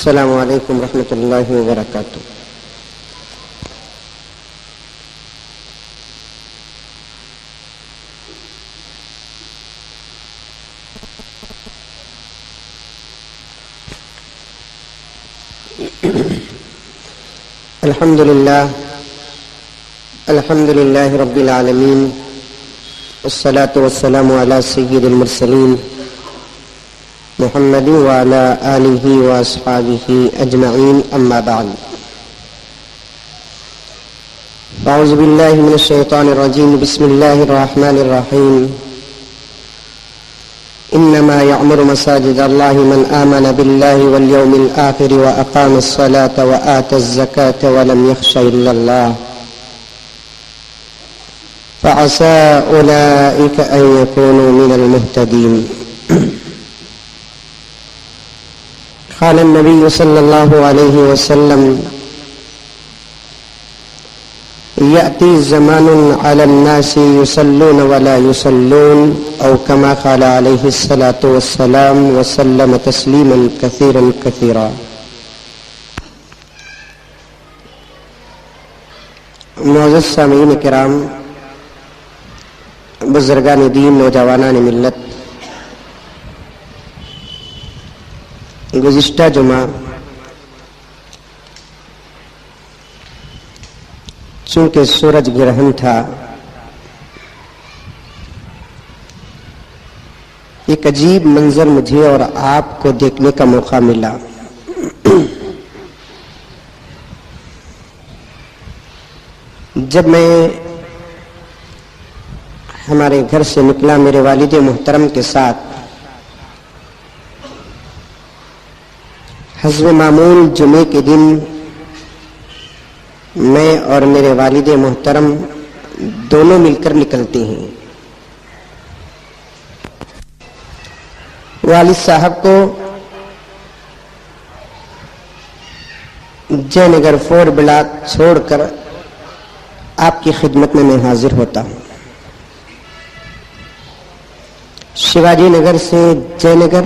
السلام علیکم ورحمۃ اللہ وبرکاتہ۔ الحمد للہ رب العالمین، والصلاة والسلام علی سید المرسلین محمد وعلی آلہ واصحابہ اجمعین، اما بعد۔ اعوذ باللہ من الشیطان الرجیم، بسم اللہ الرحمن الرحیم۔ انما يعمر مساجد الله من آمن بالله واليوم الآخر وأقام الصلاة وآتى الزكاة ولم يخش إلا الله فعسى أولئك أن يكونوا من المهتدين۔ قال النبي صلى الله عليه وسلم: يأتي زمان على الناس يصلون ولا يصلون، أو كما قال عليه الصلاة والسلام، وسلم تسليما كثيرا كثيرا۔ معزز سامعین کرام، بزرگان دین، نوجوانان ملت، گزشتہ جمعہ چونکہ سورج گرہن تھا، ایک عجیب منظر مجھے اور آپ کو دیکھنے کا موقع ملا۔ جب میں ہمارے گھر سے نکلا میرے والد محترم کے ساتھ، حسب معمول جمعے کے دن میں اور میرے والد محترم دونوں مل کر نکلتے ہیں۔ والد صاحب کو جے نگر 4 بلاک چھوڑ کر آپ کی خدمت میں حاضر ہوتا ہوں۔ شیواجی نگر سے جے نگر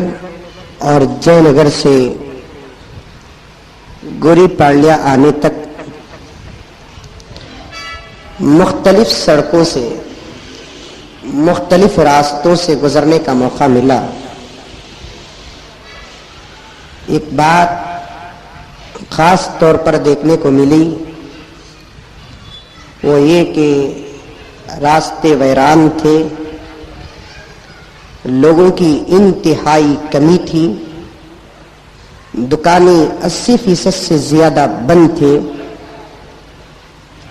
اور جے نگر سے گوری پاڑیا آنے تک مختلف سڑکوں سے، مختلف راستوں سے گزرنے کا موقع ملا۔ ایک بات خاص طور پر دیکھنے کو ملی، وہ یہ کہ راستے ویران تھے، لوگوں کی انتہائی کمی تھی، دکانیں 80% سے زیادہ بند تھے،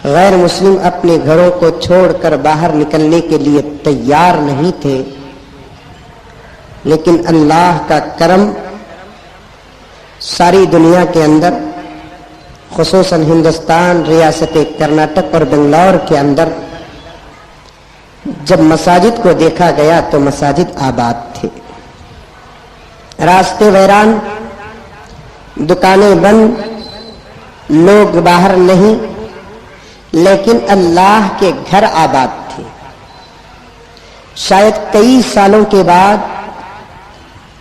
غیر مسلم اپنے گھروں کو چھوڑ کر باہر نکلنے کے لیے تیار نہیں تھے، لیکن اللہ کا کرم ساری دنیا کے اندر، خصوصاً ہندوستان، ریاست کرناٹک اور بنگلور کے اندر جب مساجد کو دیکھا گیا تو مساجد آباد تھے، راستے ویران، دکانیں بند، لوگ باہر نہیں، لیکن اللہ کے گھر آباد تھے۔ شاید کئی سالوں کے بعد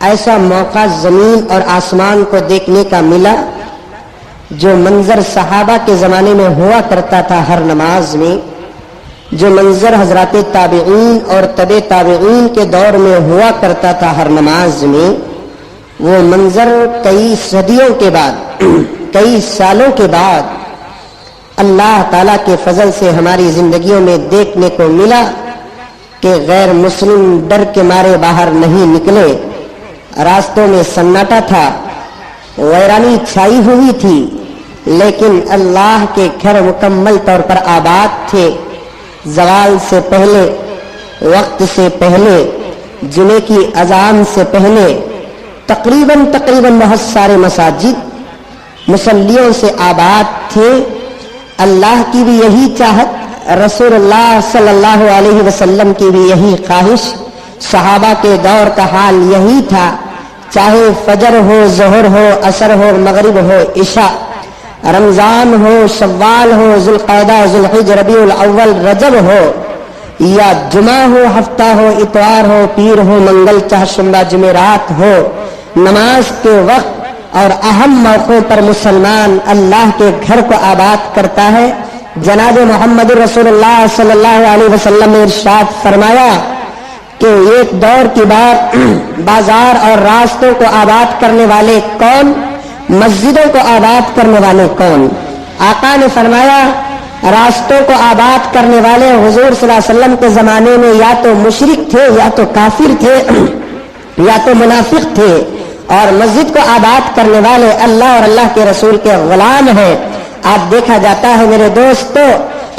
ایسا موقع زمین اور آسمان کو دیکھنے کا ملا، جو منظر صحابہ کے زمانے میں ہوا کرتا تھا ہر نماز میں، جو منظر حضرات تابعین اور تبع تابعین کے دور میں ہوا کرتا تھا ہر نماز میں، وہ منظر کئی صدیوں کے بعد، کئی سالوں کے بعد اللہ تعالیٰ کے فضل سے ہماری زندگیوں میں دیکھنے کو ملا کہ غیر مسلم ڈر کے مارے باہر نہیں نکلے، راستوں میں سناٹا تھا، ویرانی چھائی ہوئی تھی، لیکن اللہ کے گھر مکمل طور پر آباد تھے۔ زوال سے پہلے، وقت سے پہلے، جمعے کی اذان سے پہلے تقریباً بہت سارے مساجد مصلیوں سے آباد تھے۔ اللہ کی بھی یہی چاہت، رسول اللہ صلی اللہ علیہ وسلم کی بھی یہی خواہش، صحابہ کے دور کا حال یہی تھا، چاہے فجر ہو، ظہر ہو، عصر ہو، مغرب ہو، عشاء، رمضان ہو، شوال ہو، ذوالقعدہ، ذوالحج، ربیع الاول، رجب ہو، یا جمعہ ہو، ہفتہ ہو، اتوار ہو، پیر ہو، منگل، چہارشنبہ، جمعرات ہو، نماز کے وقت اور اہم موقعوں پر مسلمان اللہ کے گھر کو آباد کرتا ہے۔ جناب محمد رسول اللہ صلی اللہ علیہ وسلم نے ارشاد فرمایا کہ ایک دور کی بات بازار اور راستوں کو آباد کرنے والے کون، مسجدوں کو آباد کرنے والے کون؟ آقا نے فرمایا راستوں کو آباد کرنے والے حضور صلی اللہ علیہ وسلم کے زمانے میں یا تو مشرک تھے، یا تو کافر تھے، یا تو منافق تھے، اور مسجد کو آباد کرنے والے اللہ اور اللہ کے رسول کے غلام ہیں۔ آج دیکھا جاتا ہے میرے دوستو،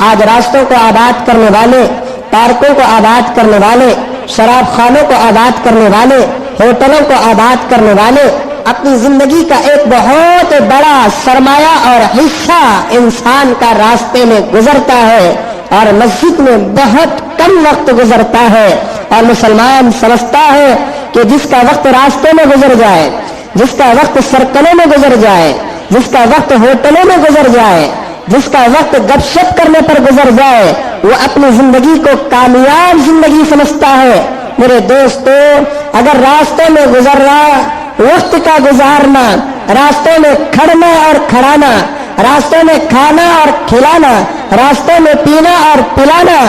آج راستوں کو آباد کرنے والے، پارکوں کو آباد کرنے والے، شراب خانوں کو آباد کرنے والے، ہوٹلوں کو آباد کرنے والے اپنی زندگی کا ایک بہت بڑا سرمایہ اور حصہ انسان کا راستے میں گزرتا ہے اور مسجد میں بہت کم وقت گزرتا ہے، اور مسلمان سمجھتا ہے کہ جس کا وقت راستے میں گزر جائے، جس کا وقت سرکلوں میں گزر جائے، جس کا وقت ہوٹلوں میں گزر جائے، جس کا وقت گپ شپ کرنے پر گزر جائے، وہ اپنی زندگی کو کامیاب زندگی سمجھتا ہے۔ میرے دوستو، اگر راستے میں گزرنا، وقت کا گزارنا، راستے میں کھڑنا اور کھڑانا، راستے میں کھانا اور کھلانا، راستے میں پینا اور پلانا،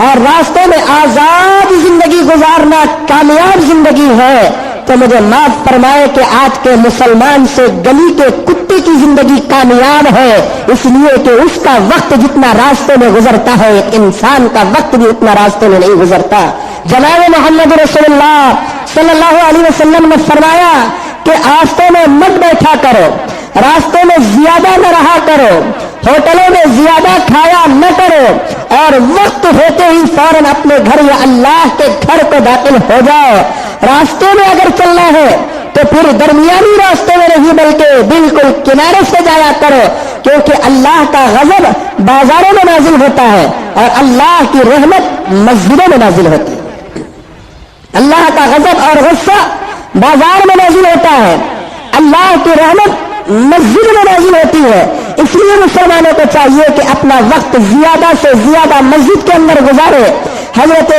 اور راستے میں آزاد زندگی گزارنا کامیاب زندگی ہے، تو مجھے معاف فرمائے کہ آج کے مسلمان سے گلی کے کتے کی زندگی کامیاب ہے، اس لیے کہ اس کا وقت جتنا راستے میں گزرتا ہے، انسان کا وقت بھی اتنا راستے میں نہیں گزرتا۔ جناب محمد رسول اللہ صلی اللہ علیہ وسلم نے فرمایا کہ راستے میں مت بیٹھا کرو، راستے میں زیادہ نہ رہا کرو، ہوٹلوں میں زیادہ کھایا نہ کرو، اور وقت ہوتے ہی فوراً اپنے گھر یا اللہ کے گھر کو داخل ہو جاؤ۔ راستے میں اگر چلنا ہے تو پھر درمیانی راستے میں نہیں بلکہ بالکل کنارے سے جایا کرو، کیونکہ اللہ کا غضب بازاروں میں نازل ہوتا ہے اور اللہ کی رحمت مسجدوں میں نازل ہوتی ہے۔ اللہ کا غضب اور غصہ بازار میں نازل ہوتا ہے، اللہ کی رحمت مسجد میں نازل ہوتی ہے۔ اس لیے مسلمانوں کو چاہیے کہ اپنا وقت زیادہ سے زیادہ مسجد کے اندر گزارے۔ حضرت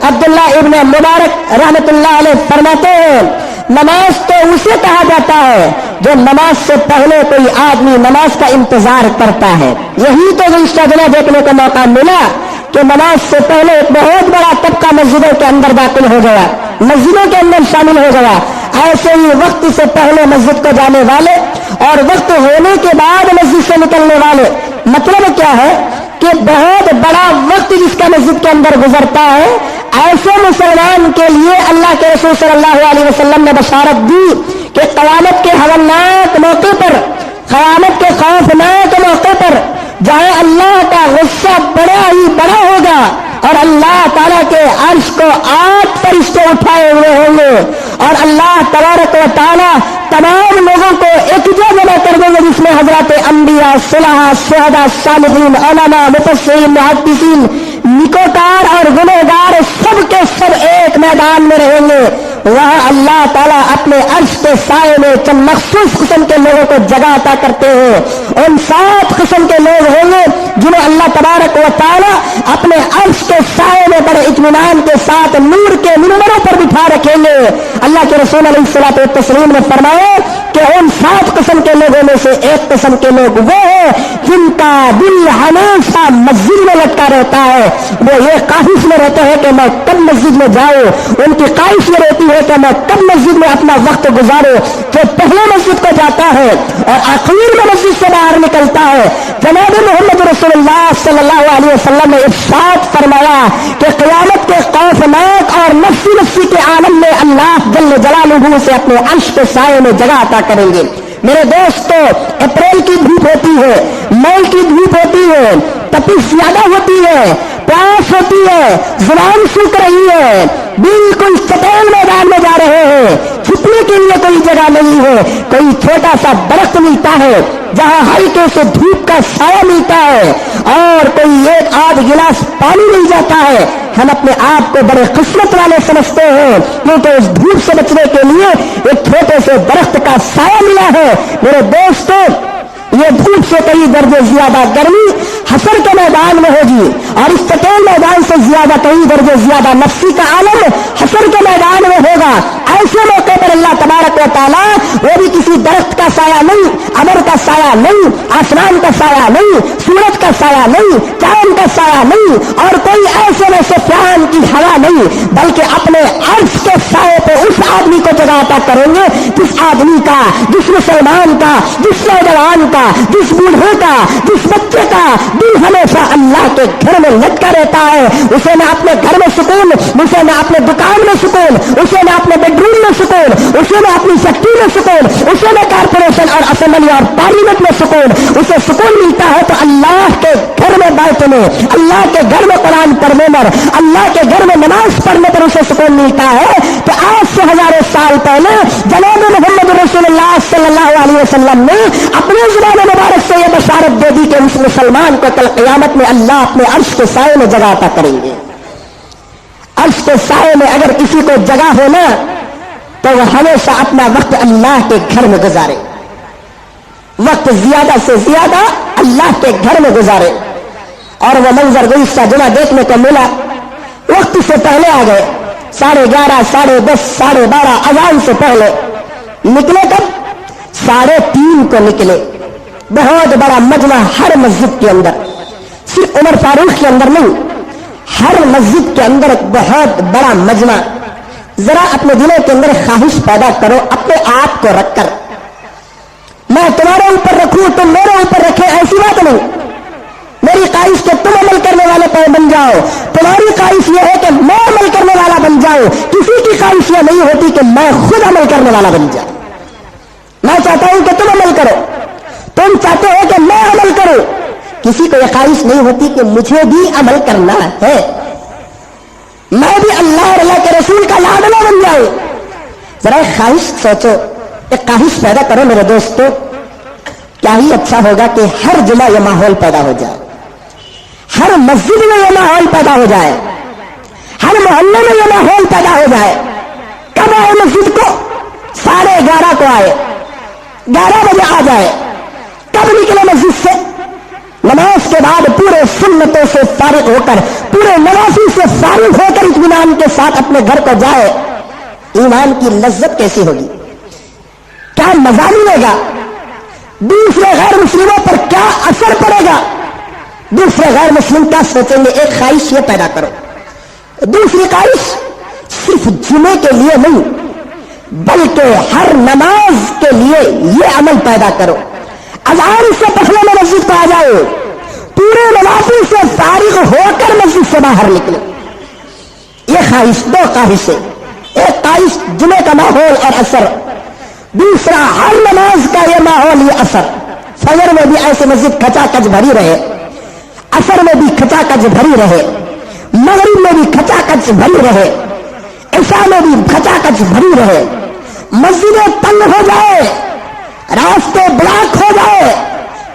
عبداللہ ابن مبارک رحمت اللہ علیہ فرماتے ہیں، نماز تو اسے کہا جاتا ہے جو نماز سے پہلے کوئی آدمی نماز کا انتظار کرتا ہے۔ یہی تو گزشتہ دیکھنے کا موقع ملا کہ نماز سے پہلے ایک بہت بڑا طبقہ مسجدوں کے اندر داخل ہو گیا، مسجدوں کے اندر شامل ہو گیا۔ ایسے ہی وقت سے پہلے مسجد کو جانے والے اور وقت ہونے کے بعد مسجد سے نکلنے والے، مطلب کیا ہے کہ بہت بڑا وقت جس کا مسجد کے اندر گزرتا ہے، ایسے مسلمان کے لیے اللہ کے رسول صلی اللہ علیہ وسلم نے بشارت دی کہ قیامت کے ہولناک موقع پر، قیامت کے خوفناک موقع پر، جہاں اللہ کا غصہ بڑا ہی بڑا ہوگا اور اللہ تعالیٰ کے عرش کو 8 فرشتے اٹھائے ہوئے ہوں گے، اور اللہ تبارک و تعالیٰ تمام لوگوں کو ایک جگہ کر دیں گے، جس میں حضرات انبیاء، صلحاء، شہداء، صالحین، علماء، مفسرین، محدثین، نیکوکار اور گنہگار سب کے سب ایک میدان میں رہیں گے۔ وہاں اللہ تعالیٰ اپنے عرش کے سائے میں چند مخصوص قسم کے لوگوں کو جگہ عطا کرتے ہیں۔ ان 7 قسم کے لوگ ہوں گے جنہیں اللہ تبارک و تعالیٰ اپنے عرش کے سائے میں بڑے اطمینان کے ساتھ نور کے منبروں پر بٹھا رکھیں گے۔ اللہ کے رسول علیہ الصلوۃ والتسلیم نے فرمایا کہ ان 7 قسم کے لوگوں میں سے ایک قسم کے لوگ وہ ہیں جن کا دل ہمیشہ مسجد میں لٹکا رہتا ہے۔ وہ یہ خواہش میں رہتے ہیں کہ میں کب مسجد میں جاؤں، ان کی خواہش یہ رہتی ہے کہ میں کب مسجد میں اپنا وقت گزاروں۔ جو پہلے مسجد کو جاتا ہے اور آخر میں مسجد سے باہر نکلتا ہے، جناب محمد رسول اللہ صلی اللہ علیہ وسلم نے ارشاد فرمایا کہ قیامت کے خوفناک اور نفسی نفسی کے عالم میں اللہ جل جلالہ سے اپنے عرش کے سائے میں جگہ عطا کریں گے۔ میرے دوستو، اپریل کی دھوپ ہوتی ہے، مئی کی دھوپ ہوتی ہے، تپش زیادہ ہوتی ہے، پیاس ہوتی ہے، زبان سوکھ رہی ہے، بالکل چٹیل میدان میں جا رہے ہیں، چھپنے کے لیے کوئی جگہ نہیں ہے، کوئی چھوٹا سا درخت ملتا ہے جہاں ہلکے سے دھوپ کا سایہ ملتا ہے، اور کوئی 1 گلاس پانی مل جاتا ہے، ہم اپنے آپ کو بڑے قسمت والے سمجھتے ہیں کیونکہ اس دھوپ سے بچنے کے لیے ایک چھوٹے سے درخت کا سایہ ملا ہے۔ میرے دوستو، یہ دھوپ سے کئی درجے زیادہ گرمی حشر کے میدان میں ہوگی، اور اس سکیل میدان سے زیادہ کئی درجے زیادہ نفسی کا عالم حشر کے میدان میں ہوگا۔ ایسے موقع پر اللہ تبارک و تعالیٰ وہ بھی کسی درخت کا سایہ نہیں، امر کا سایہ نہیں، آسمان کا سایہ نہیں، سورج کا سایہ نہیں، چاند کا سایہ نہیں، اور کوئی ایسے ویسے فیان کی ہوا نہیں، بلکہ اپنے عرش کے سائے پہ اس آدمی کو جگہ عطا کریں گے جس آدمی کا، جس مسلمان کا، جس نوجوان کا، جس بوڑھے کا، جس بچے کا دل ہمیشہ اللہ کے گھر میں لٹکا رہتا ہے۔ اسے نہ اپنے گھر میں سکون، اسے نہ اپنے دکان میں سکون، اسے نہ اپنے بیڈ روم میں سکون، اسے نہ اپنی فیکٹری میں سکون، اسے نہ کارپوریشن اور اسمبلی اور پارلیمنٹ میں سکون، اسے سکون ملتا ہے تو اللہ کے گھر میں بیٹھنے، اللہ کے گھر میں قرآن پڑھنے پر، اللہ کے گھر میں نماز پڑھنے پر اسے سکون ملتا ہے۔ تو آج سے ہزاروں سال پہلے جناب محمد رسول اللہ صلی اللہ علیہ وسلم نے اپنے زبان مبارک سے یہ بشارت دے دی کہ اس مسلمان کو کل قیامت میں اللہ اپنے عرش کے سائے میں جگہ عطا کریں گے۔ عرش کے سائے میں اگر کسی کو جگہ ہونا تو وہ ہمیشہ اپنا وقت اللہ کے گھر میں گزارے، وقت زیادہ سے زیادہ اللہ کے گھر میں گزارے۔ اور وہ منظر گزشتہ جمعہ دیکھنے کو ملا، وقت سے پہلے آ گئے، 11:30، 10:30، 12:30 اذان سے پہلے نکلے، کب 3:30 کو نکلے۔ بہت بڑا مجمع ہر مسجد کے اندر، صرف عمر فاروق کے اندر نہیں، ہر مسجد کے اندر ایک بہت بڑا مجمع۔ ذرا اپنے دلوں کے اندر خواہش پیدا کرو، اپنے آپ کو رکھ کر میں تمہارے اوپر رکھوں تم میرے اوپر رکھے، ایسی بات نہیں۔ میری خواہش کہ تم عمل کرنے والے بن جاؤ، تمہاری خواہش یہ ہے کہ میں عمل کرنے والا بن جاؤں۔ کسی کی خواہش یہ نہیں ہوتی کہ میں خود عمل کرنے والا بن جاؤں۔ میں چاہتا ہوں کہ تم عمل کرو، تم چاہتے ہو کہ میں عمل کروں۔ کسی کو یہ خواہش نہیں ہوتی کہ مجھے بھی عمل کرنا ہے، میں بھی اللہ اور اللہ کے رسول کا لاڈلا بن جاؤں۔ ذرا ایک خواہش سوچو، ایک خواہش پیدا کرو میرے دوستو۔ کیا ہی اچھا ہوگا کہ ہر جمعہ یہ ماحول پیدا ہو جائے، ہر مسجد میں یہ ماحول پیدا ہو جائے، ہر محلے میں یہ ماحول پیدا ہو جائے۔ کب آئے مسجد کو؟ 11:30 کو آئے، 11 بجے آ جائے۔ کب نکلے مسجد سے؟ نماز کے بعد پورے سنتوں سے فارغ ہو کر، پورے نوافل سے فارغ ہو کر اطمینان کے ساتھ اپنے گھر کو جائے۔ ایمان کی لذت کیسی ہوگی، کیا مزہ ملے گا، دوسرے غیر مسلموں پر کیا اثر پڑے گا، دوسرے غیر مسلم کیا سوچیں گے۔ ایک خواہش یہ پیدا کرو۔ دوسری خواہش صرف جمعے کے لیے نہیں بلکہ ہر نماز کے لیے یہ عمل پیدا کرو، اذان سے پہلے میں مسجد کو آ جاؤ، پورے نوافل سے فارغ ہو کر مسجد سے باہر نکلے۔ یہ خواہش، دو خواہشیں، ایک خواہش جمعے کا ماحول اور اثر، دوسرا ہر نماز کا یہ ماحول، یہ اثر۔ فجر میں بھی ایسے مسجد کھچا کچ بھری رہے، اثر میں بھی کھچا کچ بھری رہے، مغرب میں بھی کھچا کچ بھری رہے، عشاء میں بھی کھچا کچ بھری رہے۔ مسجدیں تنگ ہو جائے، راستے بلاک ہو جائے،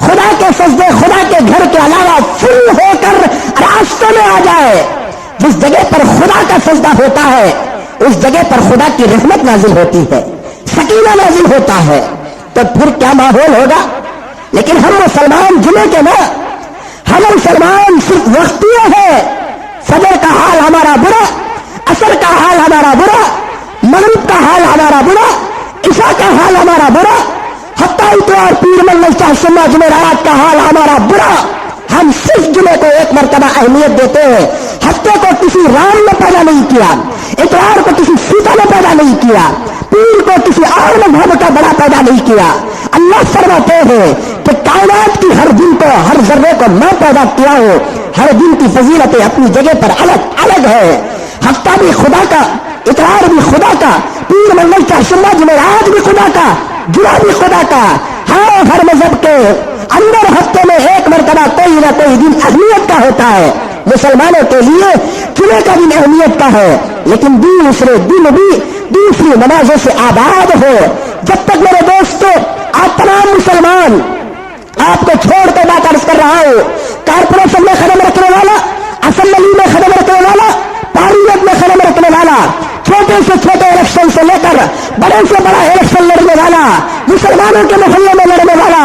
خدا کے سجدے خدا کے گھر کے علاوہ فل ہو کر راستے میں آ جائے۔ جس جگہ پر خدا کا سجدہ ہوتا ہے اس جگہ پر خدا کی رحمت نازل ہوتی ہے، سکینہ نازل ہوتا ہے، تو پھر کیا ماحول ہوگا۔ لیکن ہم مسلمان جمعے کے نا، ہم مسلمان صرف وقتیے ہیں۔ فجر کا حال ہمارا برا، عصر کا حال ہمارا برا، مغرب کا حال ہمارا برا، عشاء کا حال ہمارا برا، ہفتہ اتوار پیر منگل چہارشنبہ جمعرات کا حال ہمارا برا۔ ہم صرف جمعے کو ایک مرتبہ اہمیت دیتے ہیں، ہفتے کو کسی رام نے پیدا نہیں کیا، اتوار کو کسی سیتا نے پیدا نہیں کیا، پیر کو کسی اور مذہب کا بڑا پیدا نہیں کیا۔ اللہ فرماتے ہیں کہ کائنات کی ہر دن کو، ہر ذرے کو میں پیدا کیا ہوں، ہر دن کی فضیلتیں اپنی جگہ پر الگ الگ ہے۔ ہفتہ بھی خدا کا، اتوار بھی خدا کا، پیر منگل چہارشنبہ جمعرات بھی خدا کا، جمعہ بھی خدا کا۔ ہاں، ہر مذہب کے اندر ہفتے میں ایک مرتبہ کوئی نہ کوئی دن اہمیت کا ہوتا ہے۔ مسلمانوں کے لیے جمعے کا دن اہمیت کا ہے، لیکن دوسرے دن بھی دوسری نمازوں سے آباد ہو۔ جب تک میرے دوستو، آپ تمام مسلمان، آپ کو چھوڑ کر بات عرض کر رہا ہوں، کارپوریشن میں قدم رکھنے والا، اسمبلی میں قدم رکھنے والا، پارلیمنٹ میں قدم رکھنے والا، چھوٹے سے چھوٹے الیکشن سے لے کر بڑے سے بڑا الیکشن لڑنے والا، مسلمانوں کے محلے میں لڑنے والا،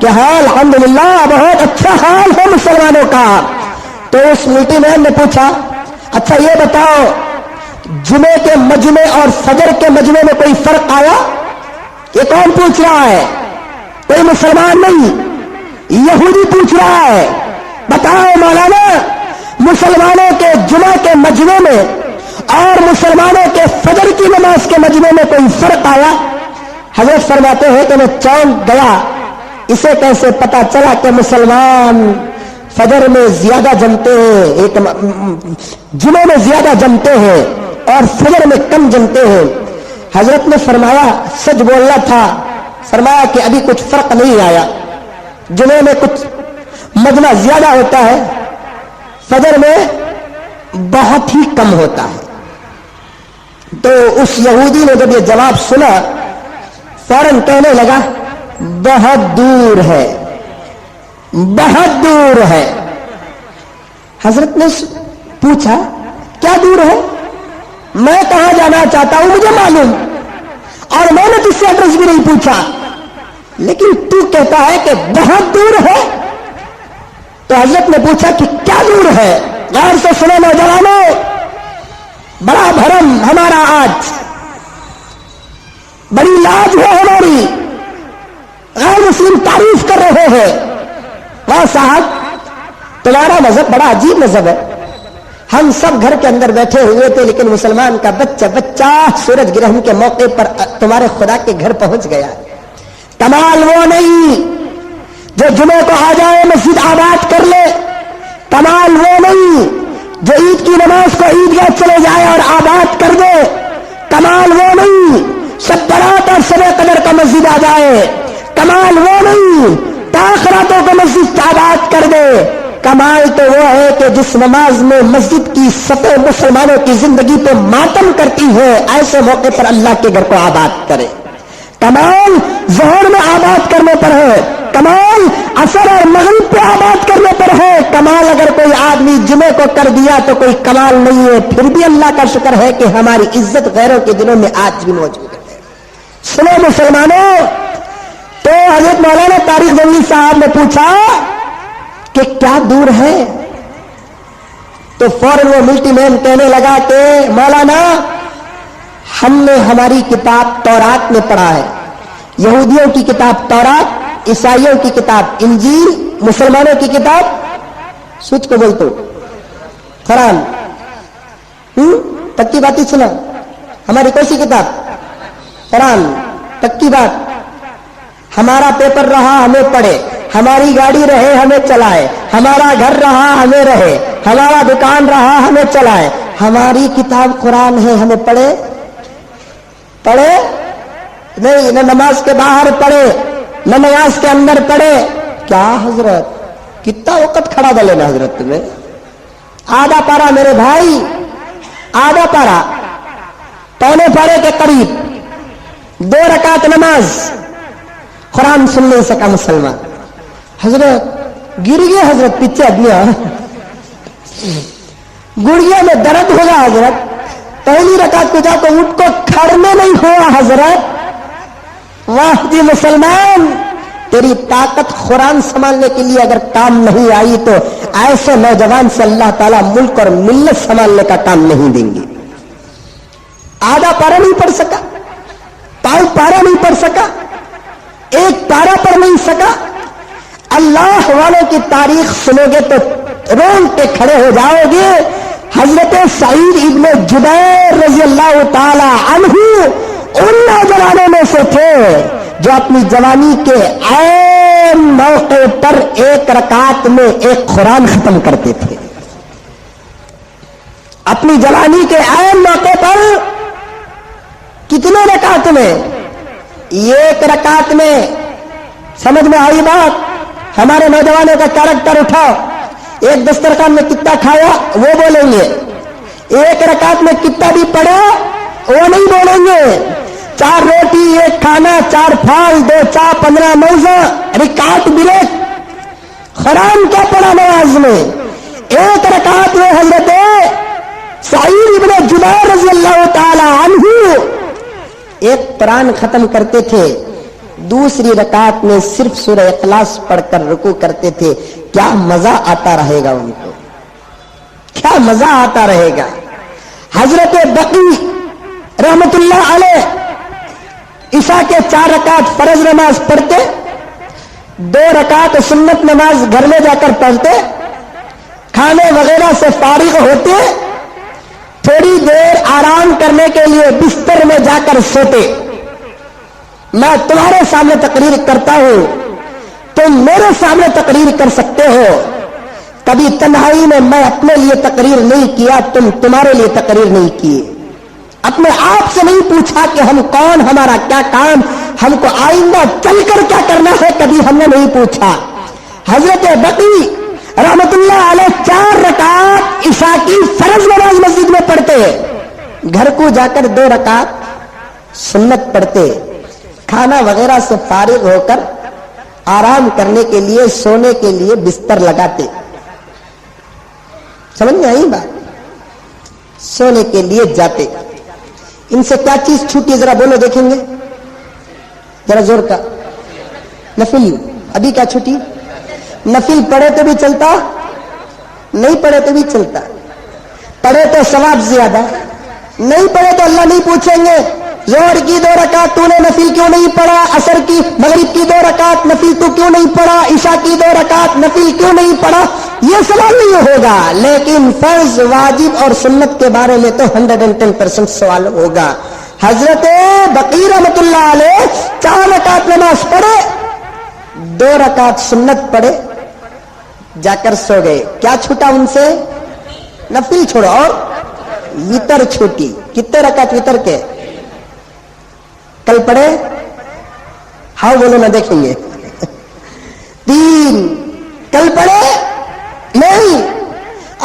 کیا حال؟ الحمدللہ بہت اچھا حال ہے مسلمانوں کا. تو اس ملٹی مین نے پوچھا اچھا یہ بتاؤ جمعے کے مجمع اور فجر کے مجمع میں کوئی فرق آیا؟ یہ کون پوچھ رہا ہے؟ کوئی مسلمان نہیں، یہودی پوچھ رہا ہے. بتاؤ مولانا مسلمانوں کے جمعہ کے مجمع میں اور مسلمانوں کے فجر کی نماز کے مجمع میں کوئی فرق آیا؟ حضرت فرماتے ہیں کہ میں چونک گیا، اسے کیسے پتا چلا کہ مسلمان فجر میں زیادہ جمتے ہیں، جمعے میں زیادہ جمتے ہیں اور فجر میں کم جمتے ہیں. حضرت نے فرمایا سچ بولنا تھا. فرمایا کہ ابھی کچھ فرق نہیں آیا، جمعے میں کچھ مجمع زیادہ ہوتا ہے، فجر میں بہت ہی کم ہوتا ہے. تو اس یہودی نے جب یہ جواب سنا فوراً کہنے لگا بہت دور ہے، بہت دور ہے. حضرت نے پوچھا کیا دور ہے؟ میں کہاں جانا چاہتا ہوں مجھے معلوم، اور میں نے تجھ سے ایڈریس بھی نہیں پوچھا، لیکن تو کہتا ہے کہ بہت دور ہے. تو حضرت نے پوچھا کہ کیا دور ہے؟ غور سے سنو نوجوانوں، بڑا بھرم ہمارا آج، بڑی لاج ہے ہماری، غیر مسلم تعریف کر رہے ہیں. واہ صاحب تمہارا مذہب بڑا عجیب مذہب ہے. ہم سب گھر کے اندر بیٹھے ہوئے تھے لیکن مسلمان کا بچہ سورج گرہن کے موقع پر تمہارے خدا کے گھر پہنچ گیا. کمال وہ نہیں جو جمعے کو آ جائے مسجد آباد کر لے، کمال وہ نہیں جو عید کی نماز کو عیدگاہ چلے جائے اور آباد کر دے، کمال وہ نہیں شب برات اور شب قدر کا مسجد آ جائے، کمال وہ نہیں تاخراتوں کو مسجد آباد کر دے. کمال تو وہ ہے کہ جس نماز میں مسجد کی سطح مسلمانوں کی زندگی پہ ماتم کرتی ہے ایسے موقع پر اللہ کے گھر کو آباد کرے. کمال ظہر میں آباد کرنے پر ہے، کمال عصر اور مغرب پہ آباد کرنے پر ہے. کمال اگر کوئی آدمی جمعے کو کر دیا تو کوئی کمال نہیں ہے. پھر بھی اللہ کا شکر ہے کہ ہماری عزت غیروں کے دلوں میں آج بھی موجود ہے. سنو مسلمانوں، تو حضرت مولانا طارق زنگی صاحب نے پوچھا کہ کیا دور ہے؟ تو فوراً وہ ملٹی مین کہنے لگا کہ مولانا ہم نے ہماری کتاب تورات میں پڑھا ہے، یہودیوں کی کتاب تورات، عیسائیوں کی کتاب انجیل، مسلمانوں کی کتاب سوچ کو بول تو قرآن. پکی بات ہی سنا، ہماری کون سی کتاب؟ قرآن. پکی بات. ہمارا پیپر رہا ہمیں پڑھے، ہماری گاڑی رہے ہمیں چلائے، ہمارا گھر رہا ہمیں رہے، ہمارا دکان رہا ہمیں چلائے. ہماری کتاب قرآن ہے، ہمیں پڑھے نہیں، نہ نماز کے باہر پڑھے نہ نماز کے اندر پڑھے. کیا حضرت کتنا وقت کھڑا دے لینا حضرت تمہیں؟ آدھا پارا میرے بھائی، آدھا پارا، پونے پارے کے قریب 2 رکعت نماز، قرآن سن نہیں سکا مسلمان. حضرت گر گیا، حضرت پیچھے گیا، گڑیا میں درد ہوگا حضرت، پہلی رکعت کو جا تو اٹھ کو کھڑنے نہیں ہوا حضرت. واہ جی مسلمان، تیری طاقت قرآن سنبھالنے کے لیے اگر کام نہیں آئی تو ایسے نوجوان سے اللہ تعالیٰ ملک اور ملت سنبھالنے کا کام نہیں دیں گے. آدھا پارا نہیں پڑھ سکا، پاؤ پارا نہیں پڑھ سکا، ایک پارا پڑھ نہیں سکا. اللہ والوں کی تاریخ سنو گے تو رون کے کھڑے ہو جاؤ گے. حضرت سعید ابن جبیر رضی اللہ تعالی عنہ ان نوجوانوں میں سے تھے جو اپنی جوانی کے عین موقع پر 1 رکعت میں 1 قرآن ختم کرتے تھے. اپنی جوانی کے عین موقع پر کتنے رکعت میں؟ 1 رکعت میں. سمجھ میں آئی بات؟ ہمارے نوجوانوں کا کیریکٹر اٹھاؤ. ایک دسترخوان میں کتنا کھایا وہ بولیں گے، 1 رکعت میں کتنا بھی پڑھا وہ نہیں بولیں گے. 4 روٹی 1 کھانا، 4 پھال 2 چاپ 15 موزہ، رکعت بریک. قرآن کیا پڑھا نماز میں؟ 1 رکعت میں حضرت سعید ابن جبیر رضی اللہ تعالی عنہ 1 قرآن ختم کرتے تھے. دوسری رکعت میں صرف سورہ اخلاص پڑھ کر رکوع کرتے تھے. کیا مزہ آتا رہے گا ان کو, کیا مزہ آتا رہے گا. حضرت بقی رحمت اللہ علیہ عشاء کے 4 رکعت فرض نماز پڑھتے, 2 رکعت سنت نماز گھر میں جا کر پڑھتے, کھانے وغیرہ سے فارغ ہوتے, تھوڑی دیر آرام کرنے کے لیے بستر میں جا کر سوتے. میں تمہارے سامنے تقریر کرتا ہوں, تم میرے سامنے تقریر کر سکتے ہو. کبھی تنہائی میں میں اپنے لیے تقریر نہیں کیا, تم تمہارے لیے تقریر نہیں کی. اپنے آپ سے نہیں پوچھا کہ ہم کون, ہمارا کیا کام, ہم کو آئندہ چل کر کیا کرنا ہے, کبھی ہم نے نہیں پوچھا. حضرت بقی رحمت اللہ علیہ 4 رکعت عشاء کی فرض نماز مسجد میں پڑھتے, گھر کو جا کر 2 رکعت سنت پڑھتے, کھانا وغیرہ سے فارغ ہو کر آرام کرنے کے لیے, سونے کے لیے بستر لگاتے. سمجھ میں آئی بات؟ سونے کے لیے جاتے. ان سے کیا چیز چھوٹی ذرا بولو دیکھیں گے, ذرا زور کا. نفل. ابھی کیا چھوٹی؟ نفل پڑھے تو بھی چلتا, نہیں پڑھے تو بھی چلتا. پڑھے تو ثواب زیادہ, نہیں پڑھے تو اللہ نہیں پوچھیں گے ظہر کی 2 رکعت تو نے نفل کیوں نہیں پڑھا, عصر کی مغرب کی 2 رکعت نفل تو کیوں نہیں پڑھا, عشاء کی 2 رکعت نفل کیوں نہیں پڑھا. یہ سوال نہیں ہوگا, لیکن فرض واجب اور سنت کے بارے میں تو 110% سوال ہوگا. حضرت بقی رحمت اللہ علیہ 4 رکعت نماز پڑھے, 2 رکعت سنت پڑھے, جا کر سو گئے. کیا چھوٹا ان سے؟ نفل چھوڑو, اور وتر چھوٹی. کتنے رکعت وتر کے کل پڑھے؟ ہاں بولو نہ دیکھیں گے. 3 کل پڑھے نہیں.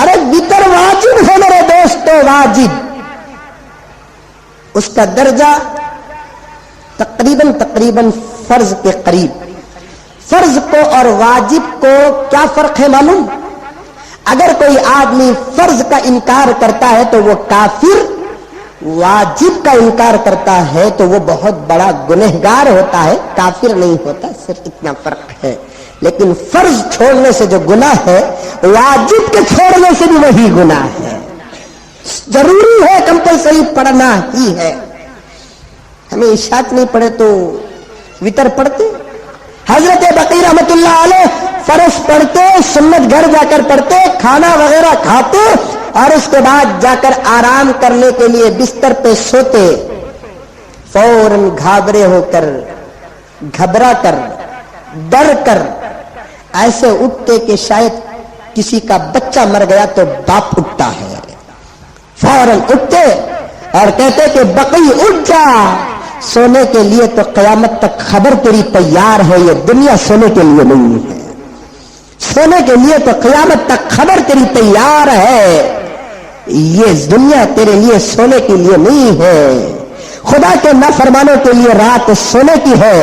ارے وتر واجب ہے میرے دوستو, واجب. اس کا درجہ تقریباً فرض کے قریب. فرض کو اور واجب کو کیا فرق ہے معلوم؟ اگر کوئی آدمی فرض کا انکار کرتا ہے تو وہ کافر, واجب کا انکار کرتا ہے تو وہ بہت بڑا گنہگار ہوتا ہے, کافر نہیں ہوتا. صرف اتنا فرق ہے. لیکن فرض چھوڑنے سے جو گناہ ہے, واجب کے چھوڑنے سے بھی وہی گناہ ہے. ضروری ہے, کمپلسری پڑھنا ہی ہے. ہمیں عشاء نہیں پڑھے تو وتر پڑھتے. حضرت بقی رحمت اللہ علیہ فرض پڑھتے, سنت گھر جا کر پڑھتے, کھانا وغیرہ کھاتے, اور اس کے بعد جا کر آرام کرنے کے لیے بستر پہ سوتے. فوراً گھبرے ہو کر, گھبرا کر, ڈر کر ایسے اٹھتے کہ شاید کسی کا بچہ مر گیا تو باپ اٹھتا ہے. فوراً اٹھتے اور کہتے کہ بقی اٹھ جا, سونے کے لیے تو قیامت تک خبر تیری تیار ہے, یہ دنیا سونے کے لیے نہیں ہے. سونے کے لیے تو قیامت تک خبر تیری تیار ہے, یہ دنیا تیرے لیے سونے کے لیے نہیں ہے. خدا کے نافرمانوں کے لیے رات سونے کی ہے,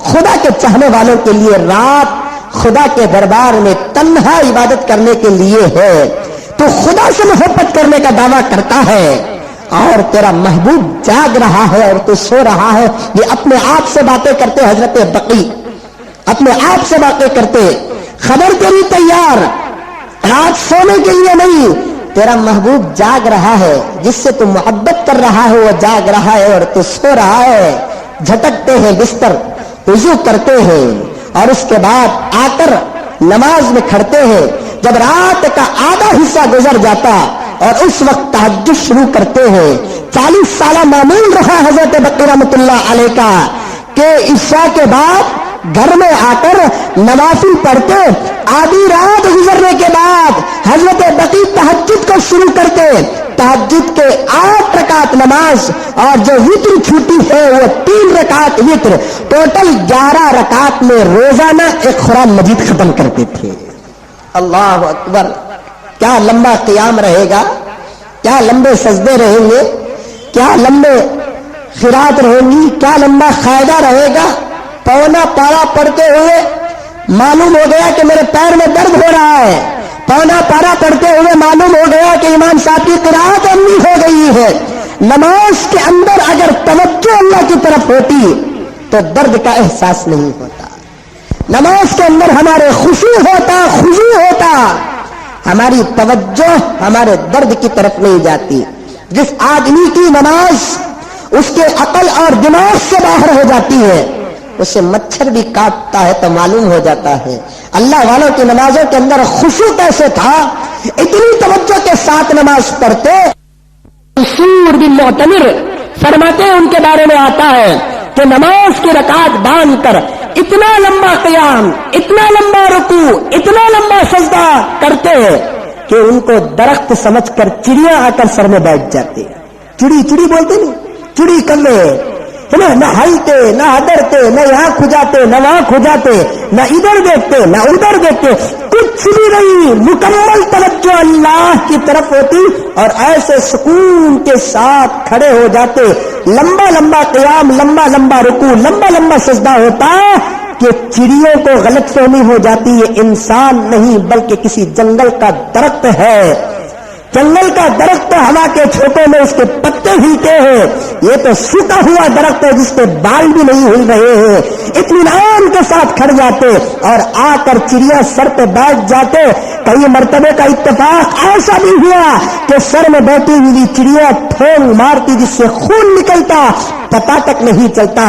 خدا کے چاہنے والوں کے لیے رات خدا کے دربار میں تنہا عبادت کرنے کے لیے ہے. تو خدا سے محبت کرنے کا دعویٰ کرتا ہے اور تیرا محبوب جاگ رہا ہے اور تو سو رہا ہے. یہ اپنے آپ سے باتیں کرتے حضرت بقی, اپنے آپ سے باتیں کرتے. خبر تیری تیار, رات سونے کے لیے نہیں, تیرا محبوب جاگ رہا ہے, جس سے تو محبت کر رہا ہے وہ جاگ رہا ہے اور تو سو رہا ہے. جھٹکتے ہیں بستر, وضو کرتے ہیں اور اس کے بعد آ کر نماز میں کھڑتے ہیں. جب رات کا آدھا حصہ گزر جاتا اور اس وقت تہجد شروع کرتے ہیں. 40 سالہ معمول رہا حضرت بقی رحمت اللہ علیہ کا کہ عشاء کے بعد گھر میں آ کر نوافل پڑھتے. آدھی رات گزرنے کے بعد حضرت بقی تہجد کو شروع کرتے. تہجد کے 8 رکعت نماز اور جو وتر چھوٹی ہے وہ 3 رکعت وتر, ٹوٹل 11 رکعت میں روزانہ ایک قرآن مجید ختم کرتے تھے. اللہ اکبر. کیا لمبا قیام رہے گا, کیا لمبے سجدے رہیں گے, کیا لمبے خیرات رہیں گی, کیا لمبا قاعدہ رہے گا. پونا پارا پڑھتے ہوئے معلوم ہو گیا کہ میرے پیر میں درد ہو رہا ہے. پونا پارا پڑھتے ہوئے معلوم ہو گیا کہ امام صاحب کی قرات امی ہو گئی ہے. نماز کے اندر اگر توجہ اللہ کی طرف ہوتی تو درد کا احساس نہیں ہوتا. نماز کے اندر ہمارے خشوع ہوتا, ہماری توجہ ہمارے درد کی طرف نہیں جاتی. جس آدمی کی نماز اس کے عقل اور دماغ سے باہر ہو جاتی ہے, اسے مچھر بھی کاٹتا ہے تو معلوم ہو جاتا ہے اللہ والوں کی نمازوں کے اندر خشوع کیسے تھا, اتنی توجہ کے ساتھ نماز پڑھتے. منصور بن معتمر فرماتے ہیں ان کے بارے میں آتا ہے کہ نماز کی رکعت باندھ کر اتنا لمبا قیام, اتنا لمبا رکوع, اتنا لمبا سجدہ کرتے کہ ان کو درخت سمجھ کر چڑیا آ کر سر میں بیٹھ جاتے. چڑی بولتے نہیں, چڑی کلے نہ ہلتے نہ ادرتے, نہ یہاں کھجاتے نہ وہاں کھجاتے, نہ ادھر دیکھتے نہ ادھر دیکھتے, کچھ بھی نہیں, مکمل توجہ اللہ کی طرف ہوتی اور ایسے سکون کے ساتھ کھڑے ہو جاتے. لمبا لمبا قیام, لمبا لمبا رکوع, لمبا لمبا سجدہ ہوتا کہ چڑیوں کو غلط فہمی ہو جاتی ہے انسان نہیں بلکہ کسی جنگل کا درخت ہے. جنگل کا درخت تو ہوا کے چھوٹے میں اس کے پتے ہلتے ہیں, یہ تو سوکھا ہوا درخت ہے جس کے بال بھی نہیں ہل رہے ہیں. اطمینان کے ساتھ کھڑ جاتے اور آ کر چڑیا سر پہ بیٹھ جاتے. کئی مرتبے کا اتفاق ایسا بھی ہوا کہ سر میں بیٹھی ہوئی چڑیا ٹھونگ مارتی جس سے خون نکلتا, پتا تک نہیں چلتا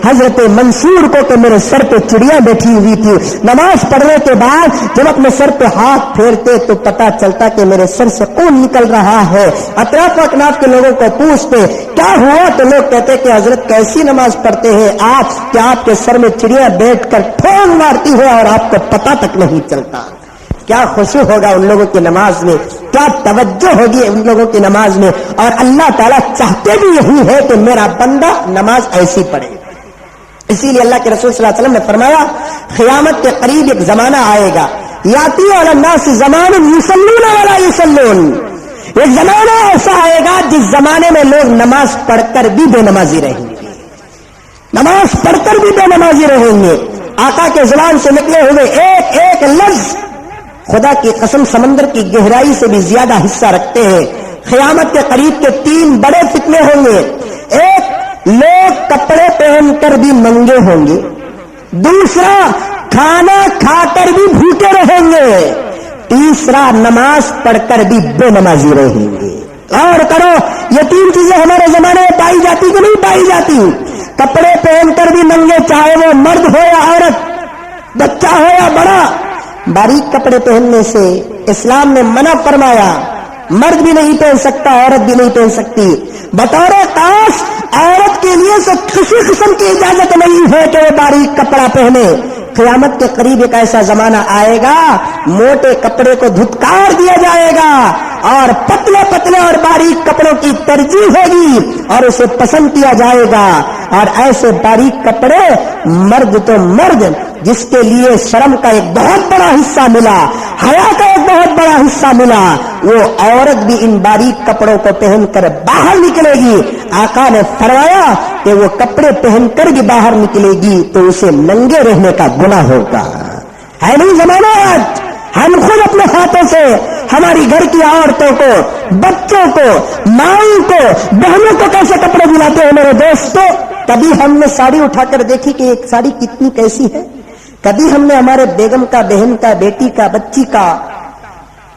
حضرت منصور کو کہ میرے سر پہ چڑیا بیٹھی ہوئی تھی. نماز پڑھنے کے بعد جب اپنے سر پہ ہاتھ پھیرتے تو پتا چلتا کہ میرے سر سے خون نکل رہا ہے. اطراف و اکناف کے لوگوں کو پوچھتے کیا ہوا تو لوگ کہتے کہ حضرت کیسی نماز پڑھتے ہیں آپ کہ آپ کے سر میں چڑیا بیٹھ کر ٹھونگ مارتی ہے اور آپ کو پتا تک نہیں چلتا. کیا خشوع ہوگا ان لوگوں کی نماز میں, کیا توجہ ہوگی ان لوگوں کی نماز میں. اور اللہ تعالیٰ چاہتے بھی یہی ہے کہ میرا بندہ نماز ایسی پڑھے. اسی لیے اللہ کے رسول صلی اللہ علیہ وسلم نے فرمایا قیامت کے قریب ایک زمانہ آئے گا, یاتی علی الناس زمان یصلون ولا یصلون, ایک زمانہ ایسا آئے گا جس زمانے میں لوگ نماز پڑھ کر بھی بے نمازی رہیں گے, نماز پڑھ کر بھی بے نمازی رہیں گے. آقا کے زبان سے نکلے ہوئے ایک ایک لفظ خدا کی قسم سمندر کی گہرائی سے بھی زیادہ حصہ رکھتے ہیں. قیامت کے قریب کے 3 بڑے فتنے ہوں گے. ایک, لوگ کپڑے پہن کر بھی ننگے ہوں گے. دوسرا, کھانا کھا کر بھی بھوکے رہیں گے. تیسرا, نماز پڑھ کر بھی بے نمازی رہیں گے. اور کرو یہ 3 چیزیں ہمارے زمانے میں پائی جاتی کہ نہیں پائی جاتی. کپڑے پہن کر بھی ننگے, چاہے وہ مرد ہو یا عورت, بچہ ہو یا بڑا. باریک کپڑے پہننے سے اسلام نے منع فرمایا, مرد بھی نہیں پہن سکتا, عورت بھی نہیں پہن سکتی. بطور خاص عورت کے لیے سے کسی قسم کی اجازت نہیں ہے کہ وہ باریک کپڑا پہنے. قیامت کے قریب ایک ایسا زمانہ آئے گا موٹے کپڑے کو دھتکار دیا جائے گا اور پتلے پتلے اور باریک کپڑوں کی ترجیح ہوگی اور اسے پسند کیا جائے گا. اور ایسے باریک کپڑے مرد تو مرد جس کے لیے شرم کا ایک بہت بڑا حصہ ملا, حیا کا ایک بہت بڑا حصہ ملا, وہ عورت بھی ان باریک کپڑوں کو پہن کر باہر نکلے گی. آقا نے فرمایا کہ وہ کپڑے پہن کر بھی باہر نکلے گی تو اسے ننگے رہنے کا گناہ ہوگا. ہے نہیں زمانہ آج ہم خود اپنے ہاتھوں سے ہماری گھر کی عورتوں کو, بچوں کو, ماؤں کو, بہنوں کو کیسے کپڑے دلاتے ہیں میرے دوستوں. کبھی ہم نے ساڑی اٹھا کر دیکھی کہ ایک ساڑی کتنی کیسی ہے. کبھی ہم نے ہمارے بیگم کا, بہن کا, بیٹی کا, بچی کا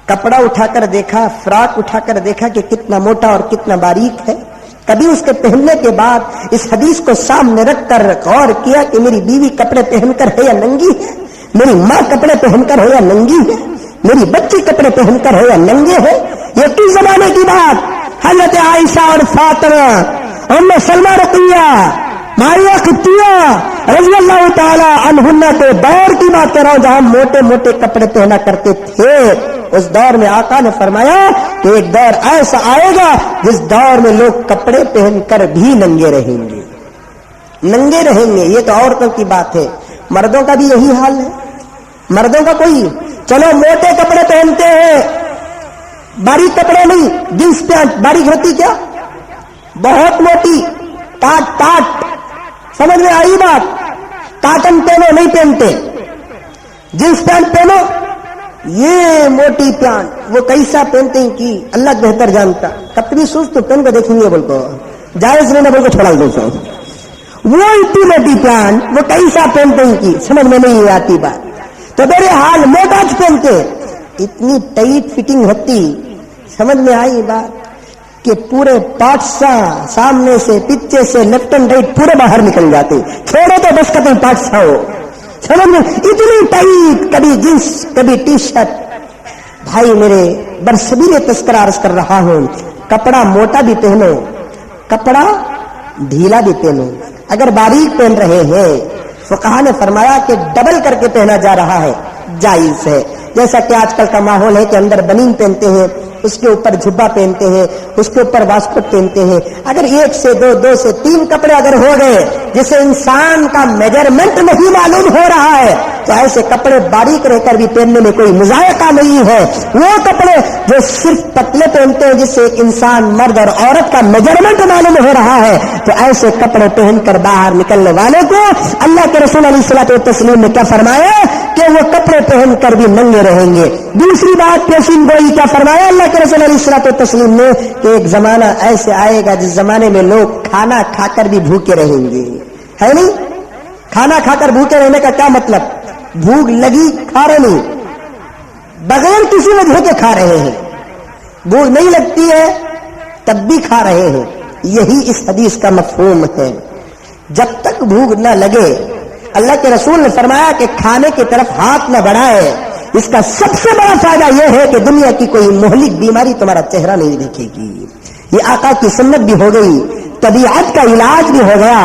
کپڑا اٹھا کر دیکھا, فراک اٹھا کر دیکھا کہ کتنا موٹا اور کتنا باریک ہے. کبھی اس کے پہننے کے بعد اس حدیث کو سامنے رکھ کر غور کیا کہ میری بیوی کپڑے پہن کر ہے یا ننگی ہے, میری ماں کپڑے پہن کر ہے یا ننگی ہے, میری بچی کپڑے پہن کر ہے یا ننگے ہے. یہ کس زمانے کی بات؟ حضرت عائشہ اور فاطمہ, ام سلمہ رقیہ, ماریہ قبطیہ رضی اللہ تعالی عنہن کے دور کی بات کر رہا ہوں جہاں موٹے موٹے کپڑے پہنا کرتے تھے. اس دور میں آقا نے فرمایا کہ ایک دور ایسا آئے گا جس دور میں لوگ کپڑے پہن کر بھی ننگے رہیں گے, ننگے رہیں گے. یہ تو عورتوں کی بات ہے, مردوں کا بھی یہی حال ہے. مردوں کا کوئی چلو موٹے کپڑے پہنتے ہیں, باریک کپڑے نہیں, جنس پینٹ باریک ہوتی کیا, بہت موٹی, ٹاٹ ٹاٹ, سمجھ میں آئی بات. کاٹن پہنو نہیں پہنتے, جنس پینٹ پہنو. یہ موٹی پینٹ وہ کیسا پہنتے ہیں کہ اللہ بہتر جانتا. کبھی سوچ تو پہن کو دیکھیں گے, بول کو جائز نہیں, بول کو چھوڑا دو. وہ الٹیمیٹی پلان، وہ کیسا پینٹنگ کی سمجھ میں نہیں آتی بات. تو میرے حال موٹاج پہنتے، اتنی ٹائٹ فٹنگ ہوتی، سمجھ میں آئی بات کہ پورے پارٹس سامنے سے پیچھے سے لیفٹ اینڈ رائٹ پورے باہر نکل جاتے، چھوڑو تو بس کتنے پارٹس ہو، سمجھ میں اتنی ٹائٹ، کبھی جینس کبھی ٹی شرٹ. بھائی میرے برصغیر تذکرہ عرض کر رہا ہوں، کپڑا موٹا بھی پہنو، کپڑا ڈھیلا بھی پہنو. اگر باریک پہن رہے ہیں فقہا نے فرمایا کہ ڈبل کر کے پہنا جا رہا ہے، جائز ہے. جیسا کہ آج کل کا ماحول ہے کہ اندر بنین پہنتے ہیں، اس کے اوپر جھبا پہنتے ہیں، اس کے اوپر واسکٹ پہنتے ہیں. اگر ایک سے دو، دو سے تین کپڑے اگر ہو گئے جسے انسان کا میجرمنٹ نہیں معلوم ہو رہا ہے تو ایسے کپڑے باریک رہ کر بھی پہننے میں کوئی مذائقہ نہیں ہے. وہ کپڑے جو صرف پتلے پہنتے ہیں جس سے ایک انسان مرد اور عورت کا میجرمنٹ معلوم ہو رہا ہے، تو ایسے کپڑے پہن کر باہر نکلنے والے کو اللہ کے رسول علیہ الصلوۃ والتسلیم نے کیا فرمایا کہ وہ کپڑے پہن کر بھی ننگے رہیں گے. دوسری بات پیشین گوئی کیا فرمایا اللہ کے رسول علیہ الصلوۃ والتسلیم نے کہ ایک زمانہ ایسے آئے گا جس زمانے میں لوگ کھانا کھا کر بھی بھوکے رہیں گے. ہے نہیں؟ کھانا کھا کر بھوکے رہنے کا کیا مطلب؟ بھوک لگی کھا رہے نہیں، بغیر کسی وجہ کے کھا رہے ہیں. بھوک نہیں لگتی ہے تب بھی کھا رہے ہیں. یہی اس حدیث کا مفہوم ہے. جب تک بھوک نہ لگے، اللہ کے رسول نے فرمایا کہ کھانے کی طرف ہاتھ نہ بڑھائے. اس کا سب سے بڑا فائدہ یہ ہے کہ دنیا کی کوئی مہلک بیماری تمہارا چہرہ نہیں دیکھے گی. یہ آقا کی سنت بھی ہو گئی، طبیعت کا علاج بھی ہو گیا،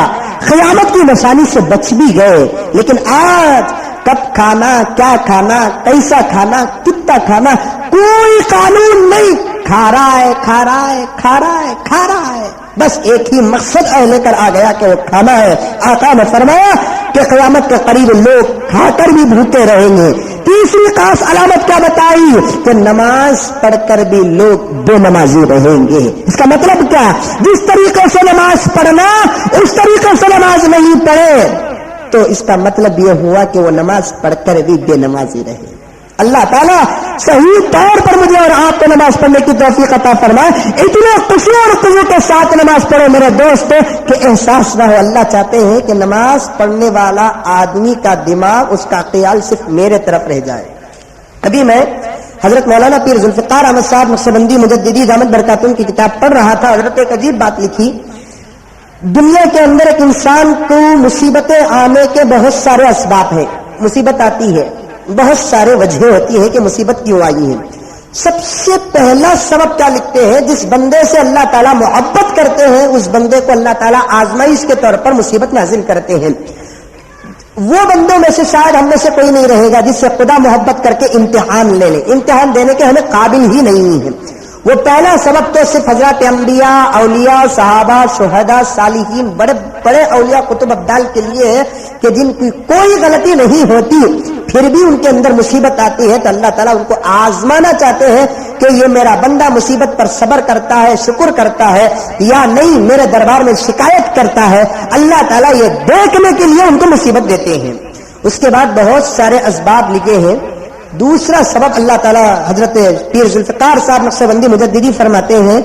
قیامت کی نشانی سے بچ بھی گئے. لیکن آج کب کھانا، کیا کھانا، کیسا کھانا، کتنا کھانا، کوئی قانون نہیں. کھا رہا ہے، کھا رہا ہے، کھا رہا ہے، کھا رہا ہے. بس ایک ہی مقصد لے کر آ گیا کہ وہ کھانا ہے. آقا نے فرمایا کہ قیامت کے قریب لوگ کھا کر بھی بھوکے رہیں گے. تیسری خاص علامت کیا بتائی کہ نماز پڑھ کر بھی لوگ بے نمازی رہیں گے. اس کا مطلب کیا؟ جس طریقے سے نماز پڑھنا اس طریقے سے نماز نہیں پڑھے تو اس کا مطلب یہ ہوا کہ وہ نماز پڑھ کر بھی بے نمازی رہے. اللہ تعالیٰ صحیح طور پر مجھے اور آپ کو نماز پڑھنے کی توفیق عطا فرمائے. اتنے خشوع اور خضوع کے ساتھ نماز پڑھو میرے دوست کہ احساس نہ ہو. اللہ چاہتے ہیں کہ نماز پڑھنے والا آدمی کا دماغ، اس کا خیال صرف میرے طرف رہ جائے. ابھی میں حضرت مولانا پیر ذوالفقار احمد صاحب نقشبندی مجددی دامت برکاتہم کی کتاب پڑھ رہا تھا. حضرت ایک عجیب بات لکھی، دنیا کے اندر ایک انسان کو مصیبتیں آنے کے بہت سارے اسباب ہیں. مصیبت آتی ہے، بہت سارے وجہ ہوتی ہے کہ مصیبت کیوں آئی ہے. سب سے پہلا سبب کیا لکھتے ہیں؟ جس بندے سے اللہ تعالیٰ محبت کرتے ہیں اس بندے کو اللہ تعالیٰ آزمائش کے طور پر مصیبت نازل کرتے ہیں. وہ بندوں میں سے شاید ہم میں سے کوئی نہیں رہے گا جس سے خدا محبت کر کے امتحان لے لے. امتحان دینے کے ہمیں قابل ہی نہیں ہے. وہ پہلا سبب تو صرف حضرات انبیاء، اولیاء، صحابہ، شہداء، صالحین، بڑے بڑے اولیاء قطب ابدال کے لیے ہے کہ جن کی کوئی غلطی نہیں ہوتی پھر بھی ان کے اندر مصیبت آتی ہے تو اللہ تعالیٰ ان کو آزمانا چاہتے ہیں کہ یہ میرا بندہ مصیبت پر صبر کرتا ہے، شکر کرتا ہے یا نہیں، میرے دربار میں شکایت کرتا ہے. اللہ تعالیٰ یہ دیکھنے کے لیے ان کو مصیبت دیتے ہیں. اس کے بعد بہت سارے اسباب لکھے ہیں. دوسرا سبب اللہ تعالیٰ حضرت پیر ذوالفقار صاحب نقشبندی مجددی فرماتے ہیں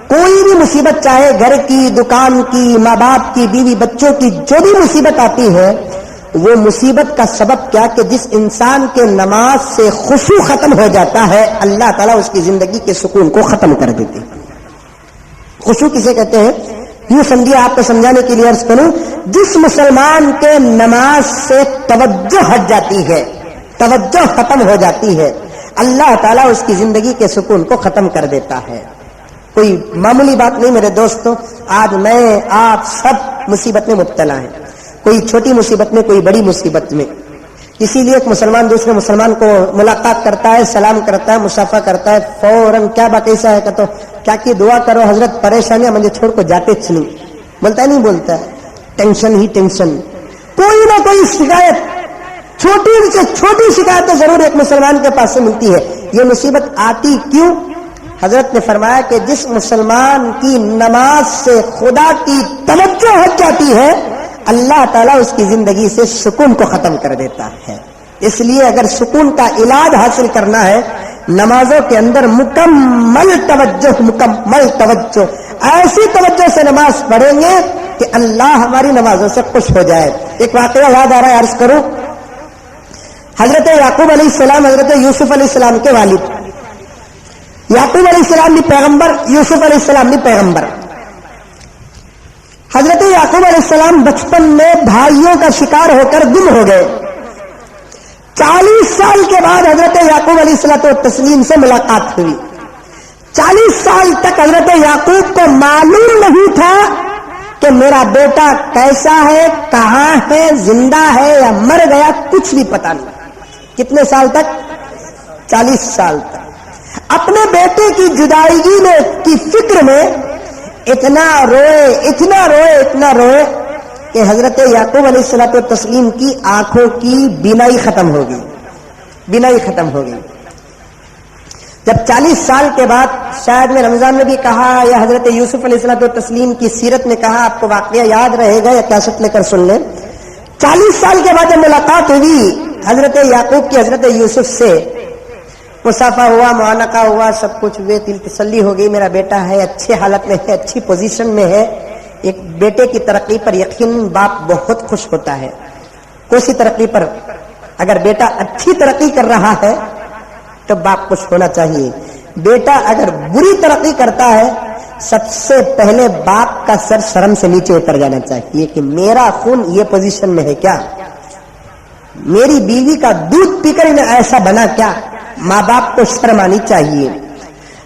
کوئی بھی مصیبت، چاہے گھر کی، دکان کی، ماں باپ کی، بیوی بچوں کی، جو بھی مصیبت آتی ہے وہ مصیبت کا سبب کیا کہ جس انسان کے نماز سے خشوع ختم ہو جاتا ہے اللہ تعالیٰ اس کی زندگی کے سکون کو ختم کر دیتے ہیں. خشوع کسے کہتے ہیں؟ یوں سمجھیے، آپ کو سمجھانے کے لیے عرض کروں، جس مسلمان کے نماز سے توجہ ہٹ جاتی ہے، توجہ ختم ہو جاتی ہے، اللہ تعالیٰ اس کی زندگی کے سکون کو ختم کر دیتا ہے. کوئی معمولی بات نہیں میرے دوستوں. آج میں آپ سب مصیبت میں مبتلا ہیں، کوئی چھوٹی مصیبت میں، کوئی بڑی مصیبت میں. اسی لیے ایک مسلمان دوسرے مسلمان کو ملاقات کرتا ہے، سلام کرتا ہے، مصافحہ کرتا ہے، فوراً کیا بات ایسا ہے کہ تو کیا کی دعا کرو حضرت، پریشانیاں مجھے چھوڑ کو جاتے چلی. بولتا ہے نہیں بولتا ہے، ٹینشن ہی ٹینشن، کوئی نہ کوئی شکایت، چھوٹی سے چھوٹی شکایت ضرور ایک مسلمان کے پاس سے ملتی ہے. یہ مصیبت آتی کیوں؟ حضرت نے فرمایا کہ جس مسلمان کی نماز سے خدا کی توجہ ہٹ جاتی ہے اللہ تعالیٰ اس کی زندگی سے سکون کو ختم کر دیتا ہے. اس لیے اگر سکون کا علاج حاصل کرنا ہے نمازوں کے اندر مکمل توجہ، ایسی توجہ سے نماز پڑھیں گے کہ اللہ ہماری نمازوں سے خوش ہو جائے. ایک واقعہ یاد آ رہا ہے، عرض کروں. حضرت یعقوب علیہ السلام حضرت یوسف علیہ السلام کے والد. یعقوب علیہ السلام بھی پیغمبر، یوسف علیہ السلام بھی پیغمبر. حضرت یعقوب علیہ السلام بچپن میں بھائیوں کا شکار ہو کر گم ہو گئے. 40 سال کے بعد حضرت یعقوب علیہ الصلوۃ والتسلیم سے ملاقات ہوئی. 40 سال تک حضرت یعقوب کو معلوم نہیں تھا کہ میرا بیٹا کیسا ہے، کہاں ہے، زندہ ہے یا مر گیا، کچھ بھی پتا نہیں. کتنے سال تک؟ 40 سال تک. اپنے بیٹے کی جدائیگی میں کی فکر میں اتنا روئے کہ حضرت یعقوب علیہ الصلوۃ والتسلیم کی آنکھوں کی بینائی ختم ہو گئی. جب 40 سال کے بعد، شاید میں رمضان میں بھی کہا یا حضرت یوسف علیہ الصلوۃ والتسلیم کی سیرت میں کہا، آپ کو واقعہ یاد رہے گا یا کیسٹ لے کر سن لیں. 40 سال کے بعد جب ملاقات ہوئی حضرت یعقوب کی حضرت یوسف سے، مصافحہ ہوا، معانقہ ہوا، سب کچھ ہوئے، دل تسلی ہو گئی، میرا بیٹا ہے، اچھے حالت میں ہے، اچھی پوزیشن میں ہے. ایک بیٹے کی ترقی پر یقیناً باپ بہت خوش ہوتا ہے. کوئی سی ترقی پر اگر بیٹا اچھی ترقی کر رہا ہے تو باپ خوش ہونا چاہیے. بیٹا اگر بری ترقی کرتا ہے، سب سے پہلے باپ کا سر شرم سے نیچے اتر جانا چاہیے کہ میرا خون یہ پوزیشن میں ہے کیا، میری بیوی کا دودھ پی کر انہیں ایسا بنا کیا. ماں باپ کو شرم آنی چاہیے.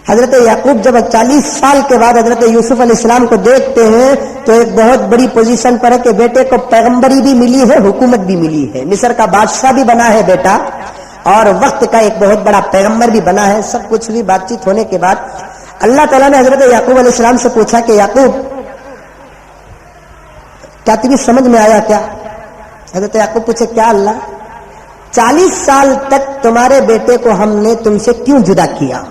حضرت یعقوب جب 40 سال کے بعد حضرت یوسف علیہ السلام کو دیکھتے ہیں تو ایک بہت بڑی پوزیشن پر ہے کہ بیٹے کو پیغمبری بھی ملی ہے، حکومت بھی ملی ہے، مصر کا بادشاہ بھی بنا ہے بیٹا، اور وقت کا ایک بہت بڑا پیغمبر بھی بنا ہے. سب کچھ بھی بات چیت ہونے کے بعد اللہ تعالیٰ نے حضرت یعقوب علیہ السلام سے پوچھا کہ یعقوب کیا تمہیں سمجھ میں آیا کیا؟ حضرت یعقوب پوچھے کیا اللہ؟ 40 سال تک تمہارے بیٹے کو ہم نے تم سے کیوں جدا کیا،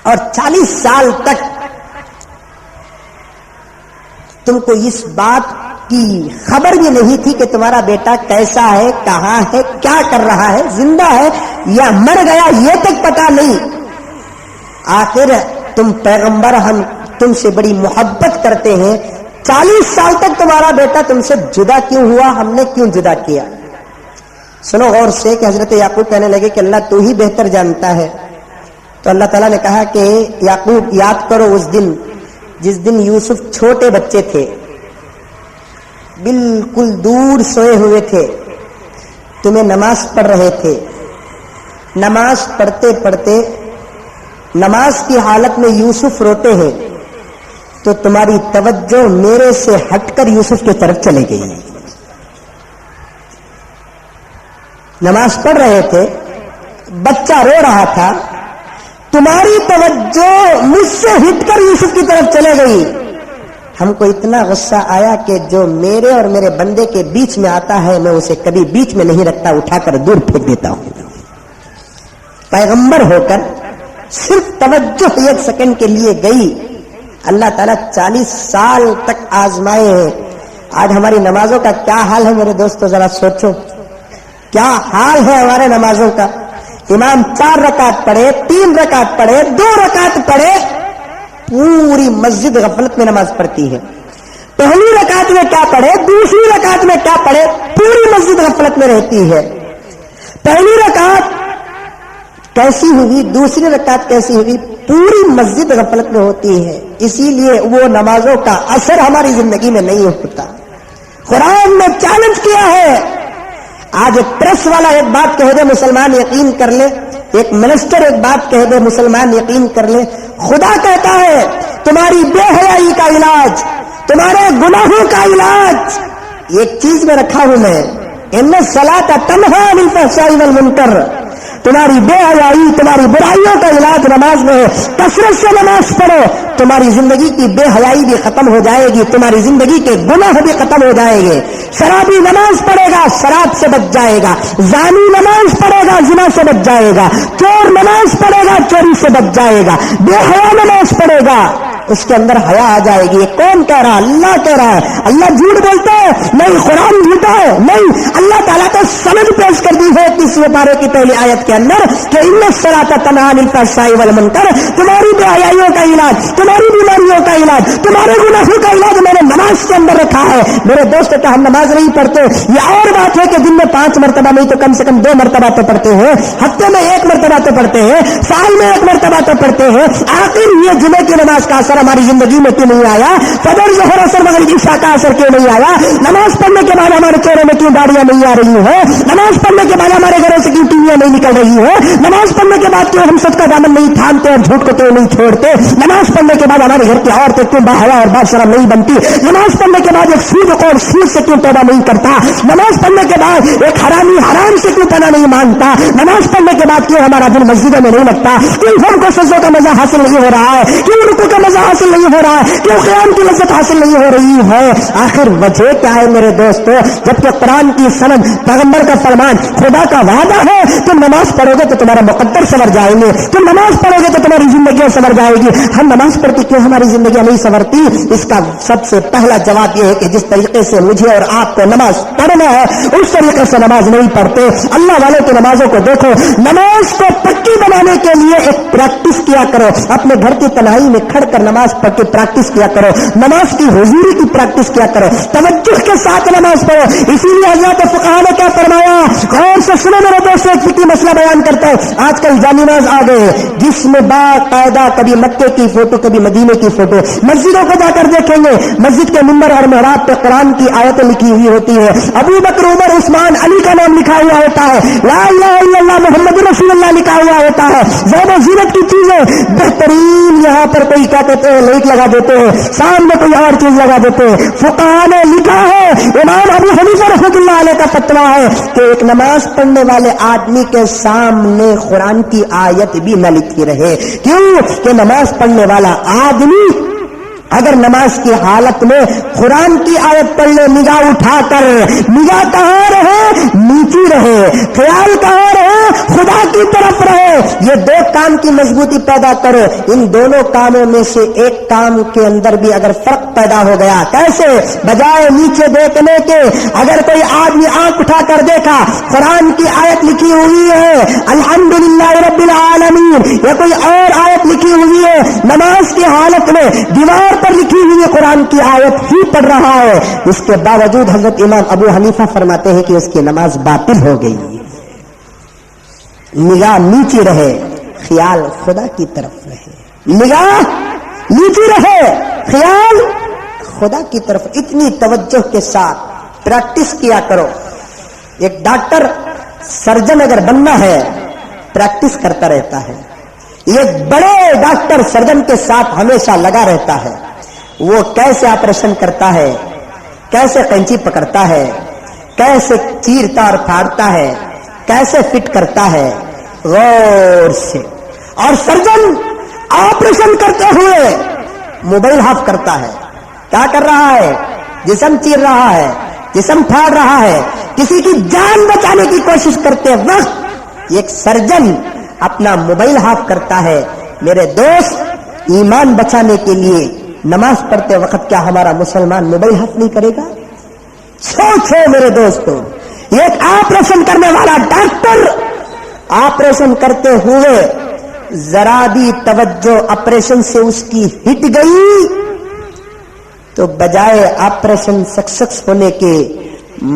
اور 40 سال تک تم کو اس بات کی خبر بھی نہیں تھی کہ تمہارا بیٹا کیسا ہے، کہاں ہے، کیا کر رہا ہے، زندہ ہے یا مر گیا، یہ تک پتا نہیں. آخر تم پیغمبر، ہم تم سے بڑی محبت کرتے ہیں، 40 سال تک تمہارا بیٹا تم سے جدا کیوں ہوا، ہم نے کیوں جدا کیا؟ سنو غور سے کہ حضرت یعقوب کہنے لگے کہ اللہ تو ہی بہتر جانتا ہے. تو اللہ تعالیٰ نے کہا کہ یعقوب یاد کرو اس دن جس دن یوسف چھوٹے بچے تھے، بالکل دور سوئے ہوئے تھے، تمہیں نماز پڑھ رہے تھے، نماز پڑھتے پڑھتے نماز کی حالت میں یوسف روتے ہیں تو تمہاری توجہ میرے سے ہٹ کر یوسف کی طرف چلے گئی. نماز پڑھ رہے تھے، بچہ رو رہا تھا، تمہاری توجہ مجھ سے ہٹ کر یوسف کی طرف چلے گئی. ہم کو اتنا غصہ آیا کہ جو میرے اور میرے بندے کے بیچ میں آتا ہے میں اسے کبھی بیچ میں نہیں رکھتا، اٹھا کر دور پھینک دیتا ہوں. پیغمبر ہو کر صرف توجہ 1 سیکنڈ کے لیے گئی. اللہ تعالیٰ 40 سال تک آزمائے ہیں. آج ہماری نمازوں کا کیا حال ہے میرے دوستو، ذرا سوچو کیا حال ہے ہمارے نمازوں کا. امام 4 رکعت پڑھے، 3 رکعت پڑھے، 2 رکعت پڑھے، پوری مسجد غفلت میں نماز پڑھتی ہے. پہلی رکعت میں کیا پڑھے، دوسری رکعت میں کیا پڑھے، پوری مسجد غفلت میں رہتی ہے. پہلی رکعت کیسی ہوئی، دوسری رکعت کیسی ہوئی، پوری مسجد غفلت میں ہوتی ہے. اسی لیے وہ نمازوں کا اثر ہماری زندگی میں نہیں ہوتا. قرآن نے چیلنج کیا ہے. آج ایک پریس والا ایک بات کہہ دے مسلمان یقین کر لے، ایک منسٹر ایک بات کہہ دے مسلمان یقین کر لے. خدا کہتا ہے تمہاری بے حیائی کا علاج، تمہارے گناہوں کا علاج ایک چیز میں رکھا ہوں میں، ان الصلاۃ تنہی عن الفحشاء والمنکر. تمہاری بے حیائی، تمہاری برائیوں کا علاج نماز میں ہے. کثرت سے نماز پڑھو، تمہاری زندگی کی بے حیائی بھی ختم ہو جائے گی، تمہاری زندگی کے گناہ بھی ختم ہو جائیں گے. شرابی نماز پڑھے گا شراب سے بچ جائے گا، زانی نماز پڑھے گا زنا سے بچ جائے گا، چور نماز پڑھے گا چوری سے بچ جائے گا، بے حیا نماز پڑھے گا اس کے اندر حیا آ جائے گی. کون کہہ رہا؟ اللہ کہہ رہا ہے. اللہ جھوٹ بولتا ہے؟ نہیں. قرآن جھوٹا ہے؟ نہیں. اللہ تعالیٰ کو سند پیش کر دی ہے 30 پارے کی پہلی آیت کے اندر کہ ان الصلاۃ تنہی عن الفحشاء والمنکر. تمہاری بے حیائیوں کا علاج، تمہاری بیماریوں کا علاج، تمہارے گناہوں کا علاج میں نے نماز کے اندر رکھا ہے. میرے دوست کہ ہم نماز نہیں پڑھتے یہ اور بات ہے کہ دن میں 5 مرتبہ نہیں تو کم سے کم 2 مرتبہ تو پڑھتے ہیں، ہفتے میں 1 مرتبہ تو پڑھتے ہیں، سال میں 1 مرتبہ تو پڑھتے ہیں. آخر یہ جمعے کی نماز کا اثر ہماری زندگی میں کیوں نہیں آیا؟ فجر ظہر اثر مغرب عشاء کا اثر کیوں نہیں آیا؟ نماز پڑھنے کے بعد ہمارے چہرے میں کیوں داڑیاں نہیں آ رہی ہیں؟ نماز پڑھنے کے بعد ہمارے گھروں سے کیوں ٹیویاں نہیں نکل رہی ہیں؟ نماز پڑھنے کے بعد کیوں ہم سچ کا دامن نہیں تھامتے اور جھوٹ کو کیوں نہیں چھوڑتے؟ نماز پڑھنے کے بعد ہمارے گھر کی عورتیں کیوں باحیا اور بادشاہ نہیں بنتی؟ نماز پڑھنے کے بعد ایک سود اور سود سے کیوں توبہ نہیں کرتا؟ نماز پڑھنے کے بعد ایک حرامی حرام سے کیوں پناہ نہیں مانگتا؟ نماز پڑھنے کے بعد کیوں ہمارا دل مسجدوں میں نہیں لگتا؟ کیوں ہم کو سجدوں کا مزہ حاصل نہیں ہو رہا ہے؟ کیوں رکوع کا مزہ حاصل نہیں ہو رہا ہے؟ کیوں قیام کی لذت حاصل نہیں ہو رہی ہے؟ آخر وجہ کیا ہے میرے دوستو؟ جبکہ قرآن کی سند، پیغمبر کا فرمان، خدا کا وعدہ ہے تم نماز پڑھو گے تو تمہارا مقدر سنور جائیں گے، تم نماز پڑھو گے تو تمہاری زندگیاں سنور جائے گی. ہم نماز پڑھتے کیوں ہماری زندگیاں نہیں سنورتی؟ اس کا سب سے پہلا جواب یہ ہے کہ جس طریقے سے مجھے اور آپ کو نماز پڑھنا ہے اس طریقے سے نماز نہیں پڑھتے. اللہ والوں کی نمازوں کو دیکھو. نماز کو پکی بنانے کے لیے ایک پریکٹس کیا کرو. اپنے گھر کی تنہائی میں کھڑ کر نماز پڑھ کے پریکٹس کیا کرو. نماز کی حضوری کی پریکٹس کیا کرو. توجہ کے ساتھ نماز پڑھو. اسی لیے حضرات فقہا نے کیا فرمایا؟ غور سے سنو میرے دوست، ایک فقہی مسئلہ بیان کرتا ہے. آج کل جانماز آ گئے جس میں باقاعدہ کبھی مکے کی فوٹو کبھی مدینے کی فوٹو. مسجدوں کو جا کر دیکھیں گے مسجد کے منبر اور محراب پہ قرآن کی آیتیں لکھی ہوئی ہوتی ہے. ابو بکر، عمر، عثمان، علی کا نام لکھا ہوا ہوتا ہے. لا الہ الا اللہ محمد رسول اللہ لکھا ہوا ہوتا ہے. زیب و زینت کی چیزیں بہترین یہاں پر کوئی کیا کہتے ہیں لائٹ لگا دیتے ہیں، سامنے کوئی اور چیز لگا دیتے ہیں. فقہا نے لکھا ہے، امام ابو حنیفہ رحمۃ اللہ علیہ کا فتویٰ ہے کہ ایک نماز پڑھنے والے آدمی کے سامنے قرآن کی آیت بھی نہ لکھی رہے. کیوں کہ نماز پڑھنے والا آدمی اگر نماز کی حالت میں قرآن کی آیت پڑھ لے، نگاہ اٹھا کر، نگاہ کہاں رہے؟ نیچی رہے. خیال کہاں رہے؟ خدا کی طرف رہے. یہ 2 کام کی مضبوطی پیدا کرو. ان دونوں کاموں میں سے ایک کام کے اندر بھی اگر فرق پیدا ہو گیا، کیسے؟ بجائے نیچے دیکھنے کے اگر کوئی آدمی آنکھ اٹھا کر دیکھا قرآن کی آیت لکھی ہوئی ہے الحمدللہ رب العالمین، یا کوئی اور آیت لکھی ہوئی ہے نماز کی حالت میں دیوار پر لکھی ہوئی قرآن کی آیت ہی پڑھ رہا ہے، اس کے باوجود حضرت امام ابو حنیفہ فرماتے ہیں کہ اس کی نماز باطل ہو گئی. نگاہ نیچی رہے، خیال خدا کی طرف رہے. نگاہ نیچی رہے، خیال خدا کی طرف. اتنی توجہ کے ساتھ پریکٹس کیا کرو. ایک ڈاکٹر سرجن اگر بننا ہے پریکٹس کرتا رہتا ہے. ایک بڑے ڈاکٹر سرجن کے ساتھ ہمیشہ لگا رہتا ہے. وہ کیسے آپریشن کرتا ہے، کیسے قینچی پکڑتا ہے، کیسے چیرتا اور پھاڑتا ہے، کیسے فٹ کرتا ہے، غور سے. اور سرجن آپریشن کرتے ہوئے موبائل آف کرتا ہے. کیا کر رہا ہے؟ جسم چیر رہا ہے، جسم پھاڑ رہا ہے. کسی کی جان بچانے کی کوشش کرتے وقت ایک سرجن اپنا موبائل آف کرتا ہے. میرے دوست، ایمان بچانے کے لیے نماز پڑھتے وقت کیا ہمارا مسلمان موبائل آف نہیں کرے گا؟ سوچو میرے دوستو. ایک آپریشن کرنے والا ڈاکٹر آپریشن کرتے ہوئے ذرا بھی توجہ آپریشن سے اس کی ہٹ گئی تو بجائے آپریشن سکسیس ہونے کے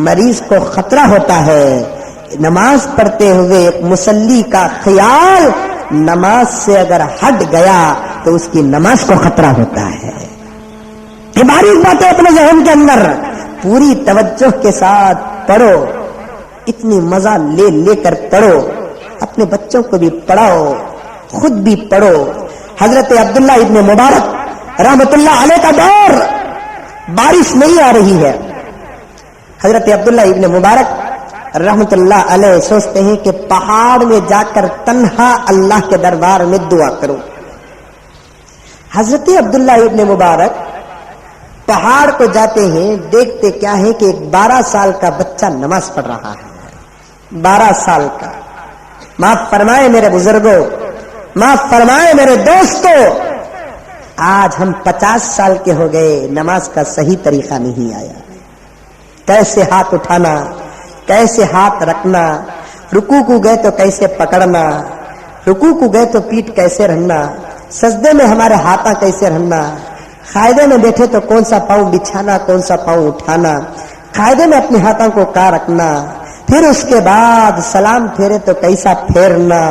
مریض کو خطرہ ہوتا ہے. نماز پڑھتے ہوئے ایک مصلی کا خیال نماز سے اگر ہٹ گیا تو اس کی نماز کو خطرہ ہوتا ہے. یہ باریک باتیں اپنے ذہن کے اندر پوری توجہ کے ساتھ پڑھو. اتنی مزہ لے لے کر پڑھو. اپنے بچوں کو بھی پڑھاؤ، خود بھی پڑھو. حضرت عبداللہ ابن مبارک رحمت اللہ علیہ کا دور، بارش نہیں آ رہی ہے. حضرت عبداللہ ابن مبارک رحمت اللہ علیہ سوچتے ہیں کہ پہاڑ میں جا کر تنہا اللہ کے دربار میں دعا کرو. حضرت عبداللہ ابن مبارک پہاڑ کو جاتے ہیں، دیکھتے کیا ہے کہ ایک 12 سال کا بچہ نماز پڑھ رہا ہے. 12 سال کا. معاف فرمائے میرے بزرگوں، معاف فرمائے میرے دوستوں، آج ہم 50 سال کے ہو گئے, نماز کا صحیح طریقہ نہیں آیا. کیسے ہاتھ اٹھانا, کیسے ہاتھ رکھنا, رکوع کو گئے تو کیسے پکڑنا, رکوع کو گئے تو پیٹھ کیسے رہنا, سجدے میں ہمارے ہاتھاں کیسے رہنا, قاعدے میں بیٹھے تو کون سا پاؤں بچھانا, کون سا پاؤں اٹھانا, قاعدے میں اپنے ہاتھوں کو کہاں رکھنا, پھر اس کے بعد سلام پھیرے تو کیسا پھیرنا.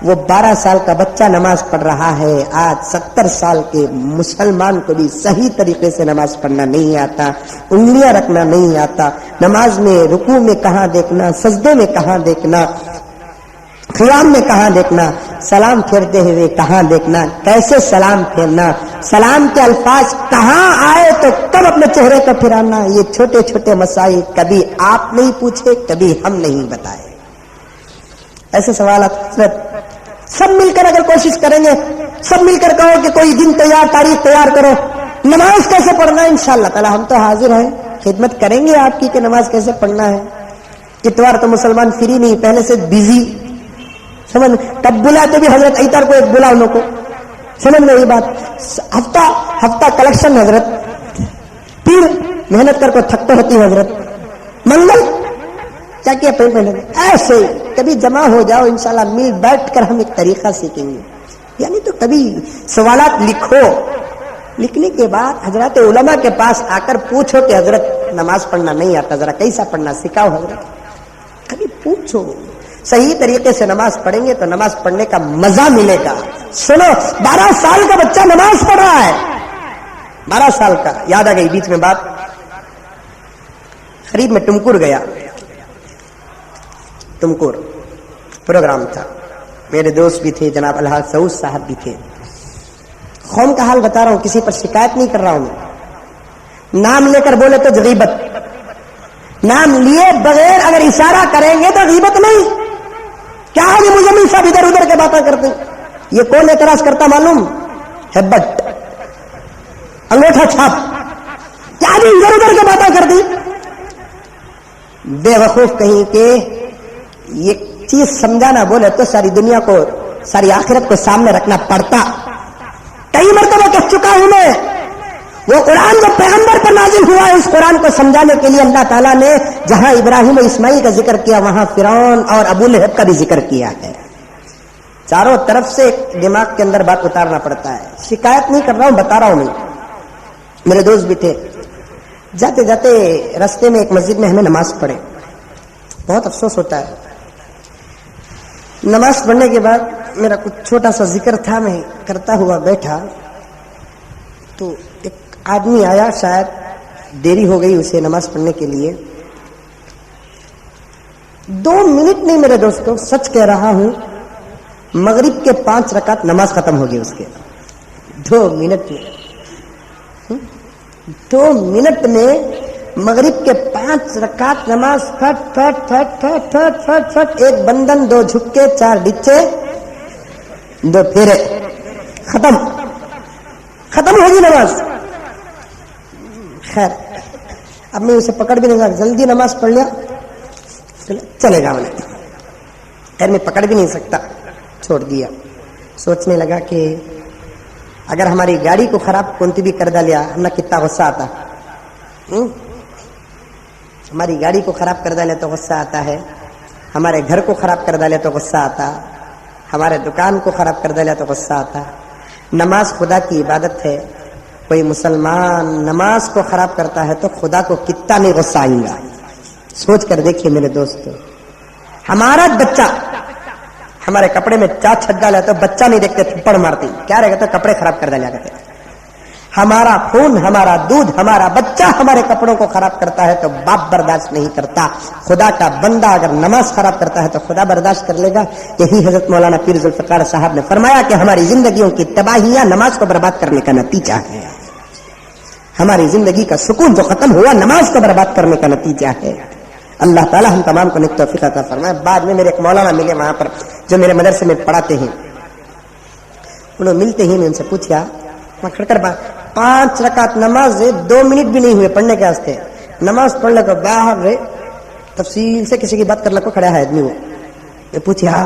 وہ 12 سال کا بچہ نماز پڑھ رہا ہے, آج 70 سال کے مسلمان کو بھی صحیح طریقے سے نماز پڑھنا نہیں آتا, انگلیاں رکھنا نہیں آتا, نماز میں رکوع میں کہاں دیکھنا, سجدے میں کہاں دیکھنا, قیام میں کہاں دیکھنا, سلام پھیرتے ہوئے کہاں دیکھنا, کیسے سلام پھیرنا, سلام کے الفاظ کہاں آئے تو کب اپنے چہرے کو پھرانا. یہ چھوٹے چھوٹے مسائل کبھی آپ نہیں پوچھے, کبھی ہم نہیں بتائے. ایسے سوالات حضرت سب مل کر اگر کوشش کریں گے, سب مل کر کہو کہ کوئی دن تیار, تاریخ تیار کرو, نماز کیسے پڑھنا ہے, انشاءاللہ تعالی ہم تو حاضر ہیں, خدمت کریں گے آپ کی کہ نماز کیسے پڑھنا ہے. اتوار تو مسلمان فری نہیں, پہلے سے بزی, سمجھ کب بلاتے بھی حضرت اتوار کو ایک بلا انہوں کو, سمجھ میں یہ بات. ہفتہ کلیکشن حضرت, پھر محنت کر کو تھکتے ہوتی حضرت, منگل کیا کیا پہلے ایسے کبھی جمع ہو جاؤ, انشاءاللہ مل بیٹھ کر ہم ایک طریقہ سیکھیں گے. یعنی تو کبھی سوالات لکھو, لکھنے کے بعد حضرات علماء کے پاس آ کر پوچھو کہ حضرت نماز پڑھنا نہیں آتا, ذرا کیسا پڑھنا سکھاؤ حضرت. کبھی پوچھو, صحیح طریقے سے نماز پڑھیں گے تو نماز پڑھنے کا مزہ ملے گا. سنو, 12 سال کا بچہ نماز پڑھ رہا ہے, 12 سال کا. یاد آ گئی بیچ میں بات, قریب میں ٹمکور گیا, ٹمکور پروگرام تھا, میرے دوست بھی تھے, جناب الحاج سعود صاحب بھی تھے. قوم کا حال بتا رہا ہوں, کسی پر شکایت نہیں کر رہا ہوں میں. نام لے کر بولے تو غیبت, نام لیے بغیر اگر اشارہ کریں گے تو غیبت نہیں. کیا ہے یہ مزمل صاحب ادھر ادھر کے باتیں کرتے, یہ کون اعتراض کرتا معلوم ہے, بٹ انگوٹھا چھاپ, کیا ادھر ادھر کے باتیں کرتی. بے وقوف کہیں کہ یہ چیز سمجھانا بولے تو ساری دنیا کو, ساری آخرت کو سامنے رکھنا پڑتا. کئی مرتبہ کہہ چکا ہوں میں, وہ قرآن جو پیغمبر پر نازل ہوا ہے, اس قرآن کو سمجھانے کے لیے اللہ تعالیٰ نے جہاں ابراہیم و اسماعیل کا ذکر کیا, وہاں فرعون اور ابو لہب کا بھی ذکر کیا ہے. چاروں طرف سے دماغ کے اندر بات اتارنا پڑتا ہے. شکایت نہیں کر رہا ہوں, بتا رہا ہوں میں. میرے دوست بھی تھے, جاتے جاتے رستے میں ایک مسجد میں ہمیں نماز پڑھے. بہت افسوس ہوتا ہے, نماز پڑھنے کے بعد میرا کچھ چھوٹا سا ذکر تھا, میں کرتا ہوا بیٹھا تو ایک آدمی آیا, شاید دیری ہو گئی اسے نماز پڑھنے کے لیے. 2 منٹ نہیں میرے دوستوں, سچ کہہ رہا ہوں, مغرب کے 5 رکعت نماز ختم ہو گئی اس کے. 2 منٹ میں, 2 منٹ میں مغرب کے 5 رکعت نماز, پھٹ پھٹ پھٹ پھٹ پھٹ پھٹ پھٹ, ایک بندن, 2 جھکے, 4 ڈچے, 2 پھیرے, ختم ہوگی نماز. خیر اب میں اسے پکڑ بھی نہیں سکتا, جلدی نماز پڑھ لیا, چلے گا. خیر میں پکڑ بھی نہیں سکتا, چھوڑ دیا. سوچنے لگا کہ اگر ہماری گاڑی کو خراب کونتی بھی کر ڈالیا, ہمیں کتنا غصہ آتا. ہماری گاڑی کو خراب کر ڈالے تو غصہ آتا ہے, ہمارے گھر کو خراب کر ڈالے تو غصہ آتا, ہمارے دکان کو خراب کر ڈالے تو غصہ آتا. نماز خدا کی عبادت ہے, کوئی مسلمان نماز کو خراب کرتا ہے تو خدا کو کتنا نہیں غصہ آئے گا. سوچ کر دیکھیے میرے دوستو, ہمارا بچہ ہمارے کپڑے میں چاٹ چھٹ ڈالا تو بچہ نہیں دیکھتے, تھپڑ مارتی, کیا رہے گا تو کپڑے خراب کر ڈالا کرتے. ہمارا خون, ہمارا دودھ, ہمارا بچہ ہمارے کپڑوں کو خراب کرتا ہے تو باپ برداشت نہیں کرتا. خدا کا بندہ اگر نماز خراب کرتا ہے تو خدا برداشت کر لے گا. یہی حضرت مولانا پیر ذوالفقار صاحب نے فرمایا کہ ہماری زندگیوں کی تباہیاں نماز کو برباد کرنے کا نتیجہ ہے. ہماری زندگی کا سکون جو ختم ہوا نماز کو برباد کرنے کا نتیجہ ہے. اللہ تعالیٰ ہم تمام کو نیک توفیق عطا فرمائے. بعد میں میرے ایک مولانا ملے وہاں پر جو میرے مدرسے میں پڑھاتے ہیں. انہوں ملتے ہی میں ان سے پوچھا, میں کھڑ کر 5 رکعت نماز 2 منٹ بھی نہیں ہوئے پڑھنے کے واسطے, نماز پڑھ لے کو باہر رے تفصیل سے کسی کی بات کر لے کو کھڑا ہے آدمی. وہ میں پوچھا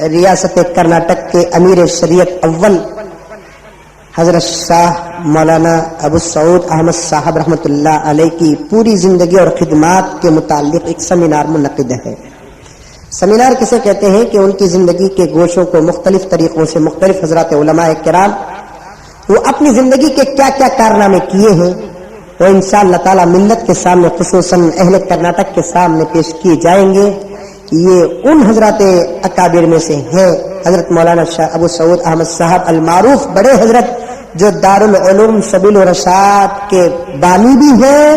ریاست کرناٹک کے امیر شریعت اول حضرت شاہ مولانا ابو سعود احمد صاحب رحمۃ اللہ علیہ کی پوری زندگی اور خدمات کے متعلق ایک سیمینار منعقد ہے۔ سیمینار کسے کہتے ہیں کہ ان کی زندگی کے گوشوں کو مختلف طریقوں سے مختلف حضرات علماء کرام وہ اپنی زندگی کے کیا کیا کارنامے کیے ہیں وہ انشاءاللہ تعالی ملت کے سامنے خصوصاً اہل کرناٹک کے سامنے پیش کیے جائیں گے۔ یہ ان حضرات اکابر میں سے ہیں حضرت مولانا شاہ ابو سعود احمد صاحب المعروف بڑے حضرت جو دارالعلوم سبیل الرشاد کے بانی بھی ہیں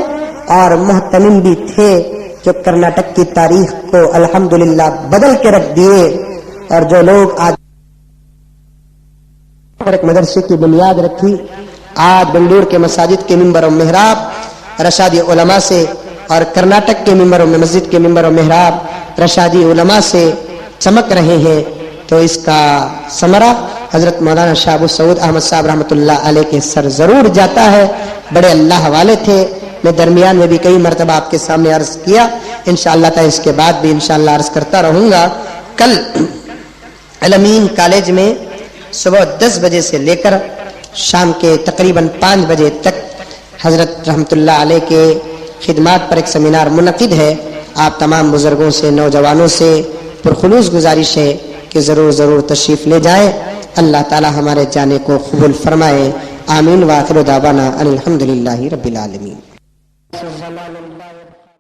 اور محتمم بھی تھے، جو کرناٹک کی تاریخ کو الحمدللہ بدل کے رکھ دیے، اور جو لوگ آج ایک مدرسے کی بنیاد رکھی، آج بنگلور کے مساجد کے ممبر و محراب رشادی علماء سے اور کرناٹک کے ممبر و مسجد کے ممبر و محراب رشادی علماء سے چمک رہے ہیں، تو اس کا ثمرہ حضرت مولانا شاہ ابو سعود احمد صاحب رحمۃ اللہ علیہ کے سر ضرور جاتا ہے۔ بڑے اللہ والے تھے، میں درمیان میں بھی کئی مرتبہ آپ کے سامنے عرض کیا، انشاءاللہ تعالی اس کے بعد بھی انشاءاللہ عرض کرتا رہوں گا۔ کل الامین کالج میں صبح 10 بجے سے لے کر شام کے تقریباً 5 بجے تک حضرت رحمۃ اللہ علیہ کے خدمات پر ایک سیمینار منعقد ہے۔ آپ تمام بزرگوں سے، نوجوانوں سے پرخلوص گزارش ہے کہ ضرور تشریف لے جائیں۔ اللہ تعالی ہمارے جانے کو قبول فرمائے، آمین۔ وآخر دعوانا ان الحمدللہ رب العالمین۔